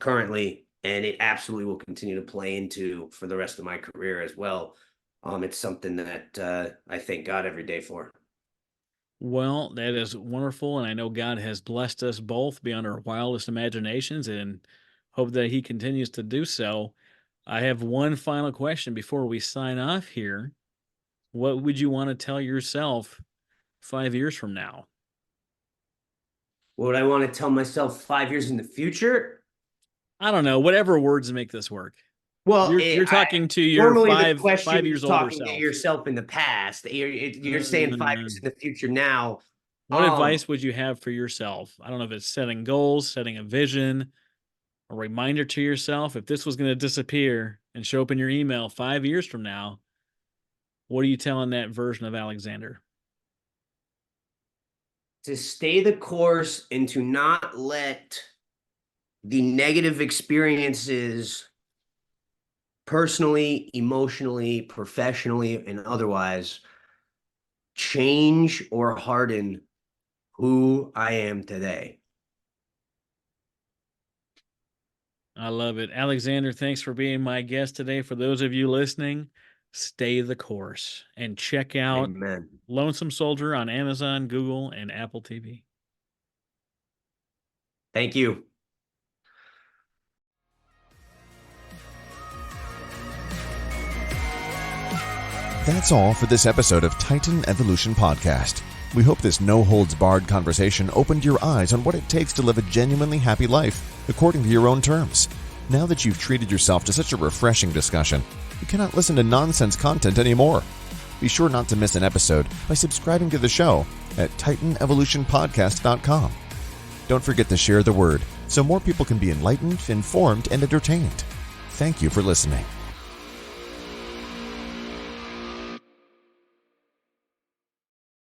S3: currently, and it absolutely will continue to play into for the rest of my career as well. It's something that I thank God every day for.
S2: well, that is wonderful. And I know God has blessed us both beyond our wildest imaginations, and hope that He continues to do so. I have one final question before we sign off here. What would you want to tell yourself 5 years from now?
S3: What would I want to tell myself 5 years in the future?
S2: I don't know, whatever words make this work.
S3: Well,
S2: You're talking to your
S3: normally the
S2: five
S3: question
S2: five years
S3: is
S2: older
S3: talking to
S2: self.
S3: yourself in the past. You're saying 5 years
S2: Mm,
S3: in the future now.
S2: what
S3: Um,
S2: advice would you have for yourself? I don't know if it's setting goals, setting a vision, a reminder to yourself. If this was going to disappear and show up in your email 5 years from now, what are you telling that version of Alexander?
S3: to stay the course and to not let the negative experiences personally, emotionally, professionally, and otherwise change or harden who I am today.
S2: I love it. Alexander, thanks for being my guest today. For those of you listening, stay the course and check out
S3: Amen.
S2: Lonesome Soldier on Amazon, Google, and Apple TV.
S3: Thank you.
S1: That's all for this episode of Titan Evolution Podcast. We hope this no-holds-barred conversation opened your eyes on what it takes to live a genuinely happy life according to your own terms. Now that you've treated yourself to such a refreshing discussion, you cannot listen to nonsense content anymore. Be sure not to miss an episode by subscribing to the show at TitanEvolutionPodcast.com. Don't forget to share the word so more people can be enlightened, informed, and entertained. Thank you for listening.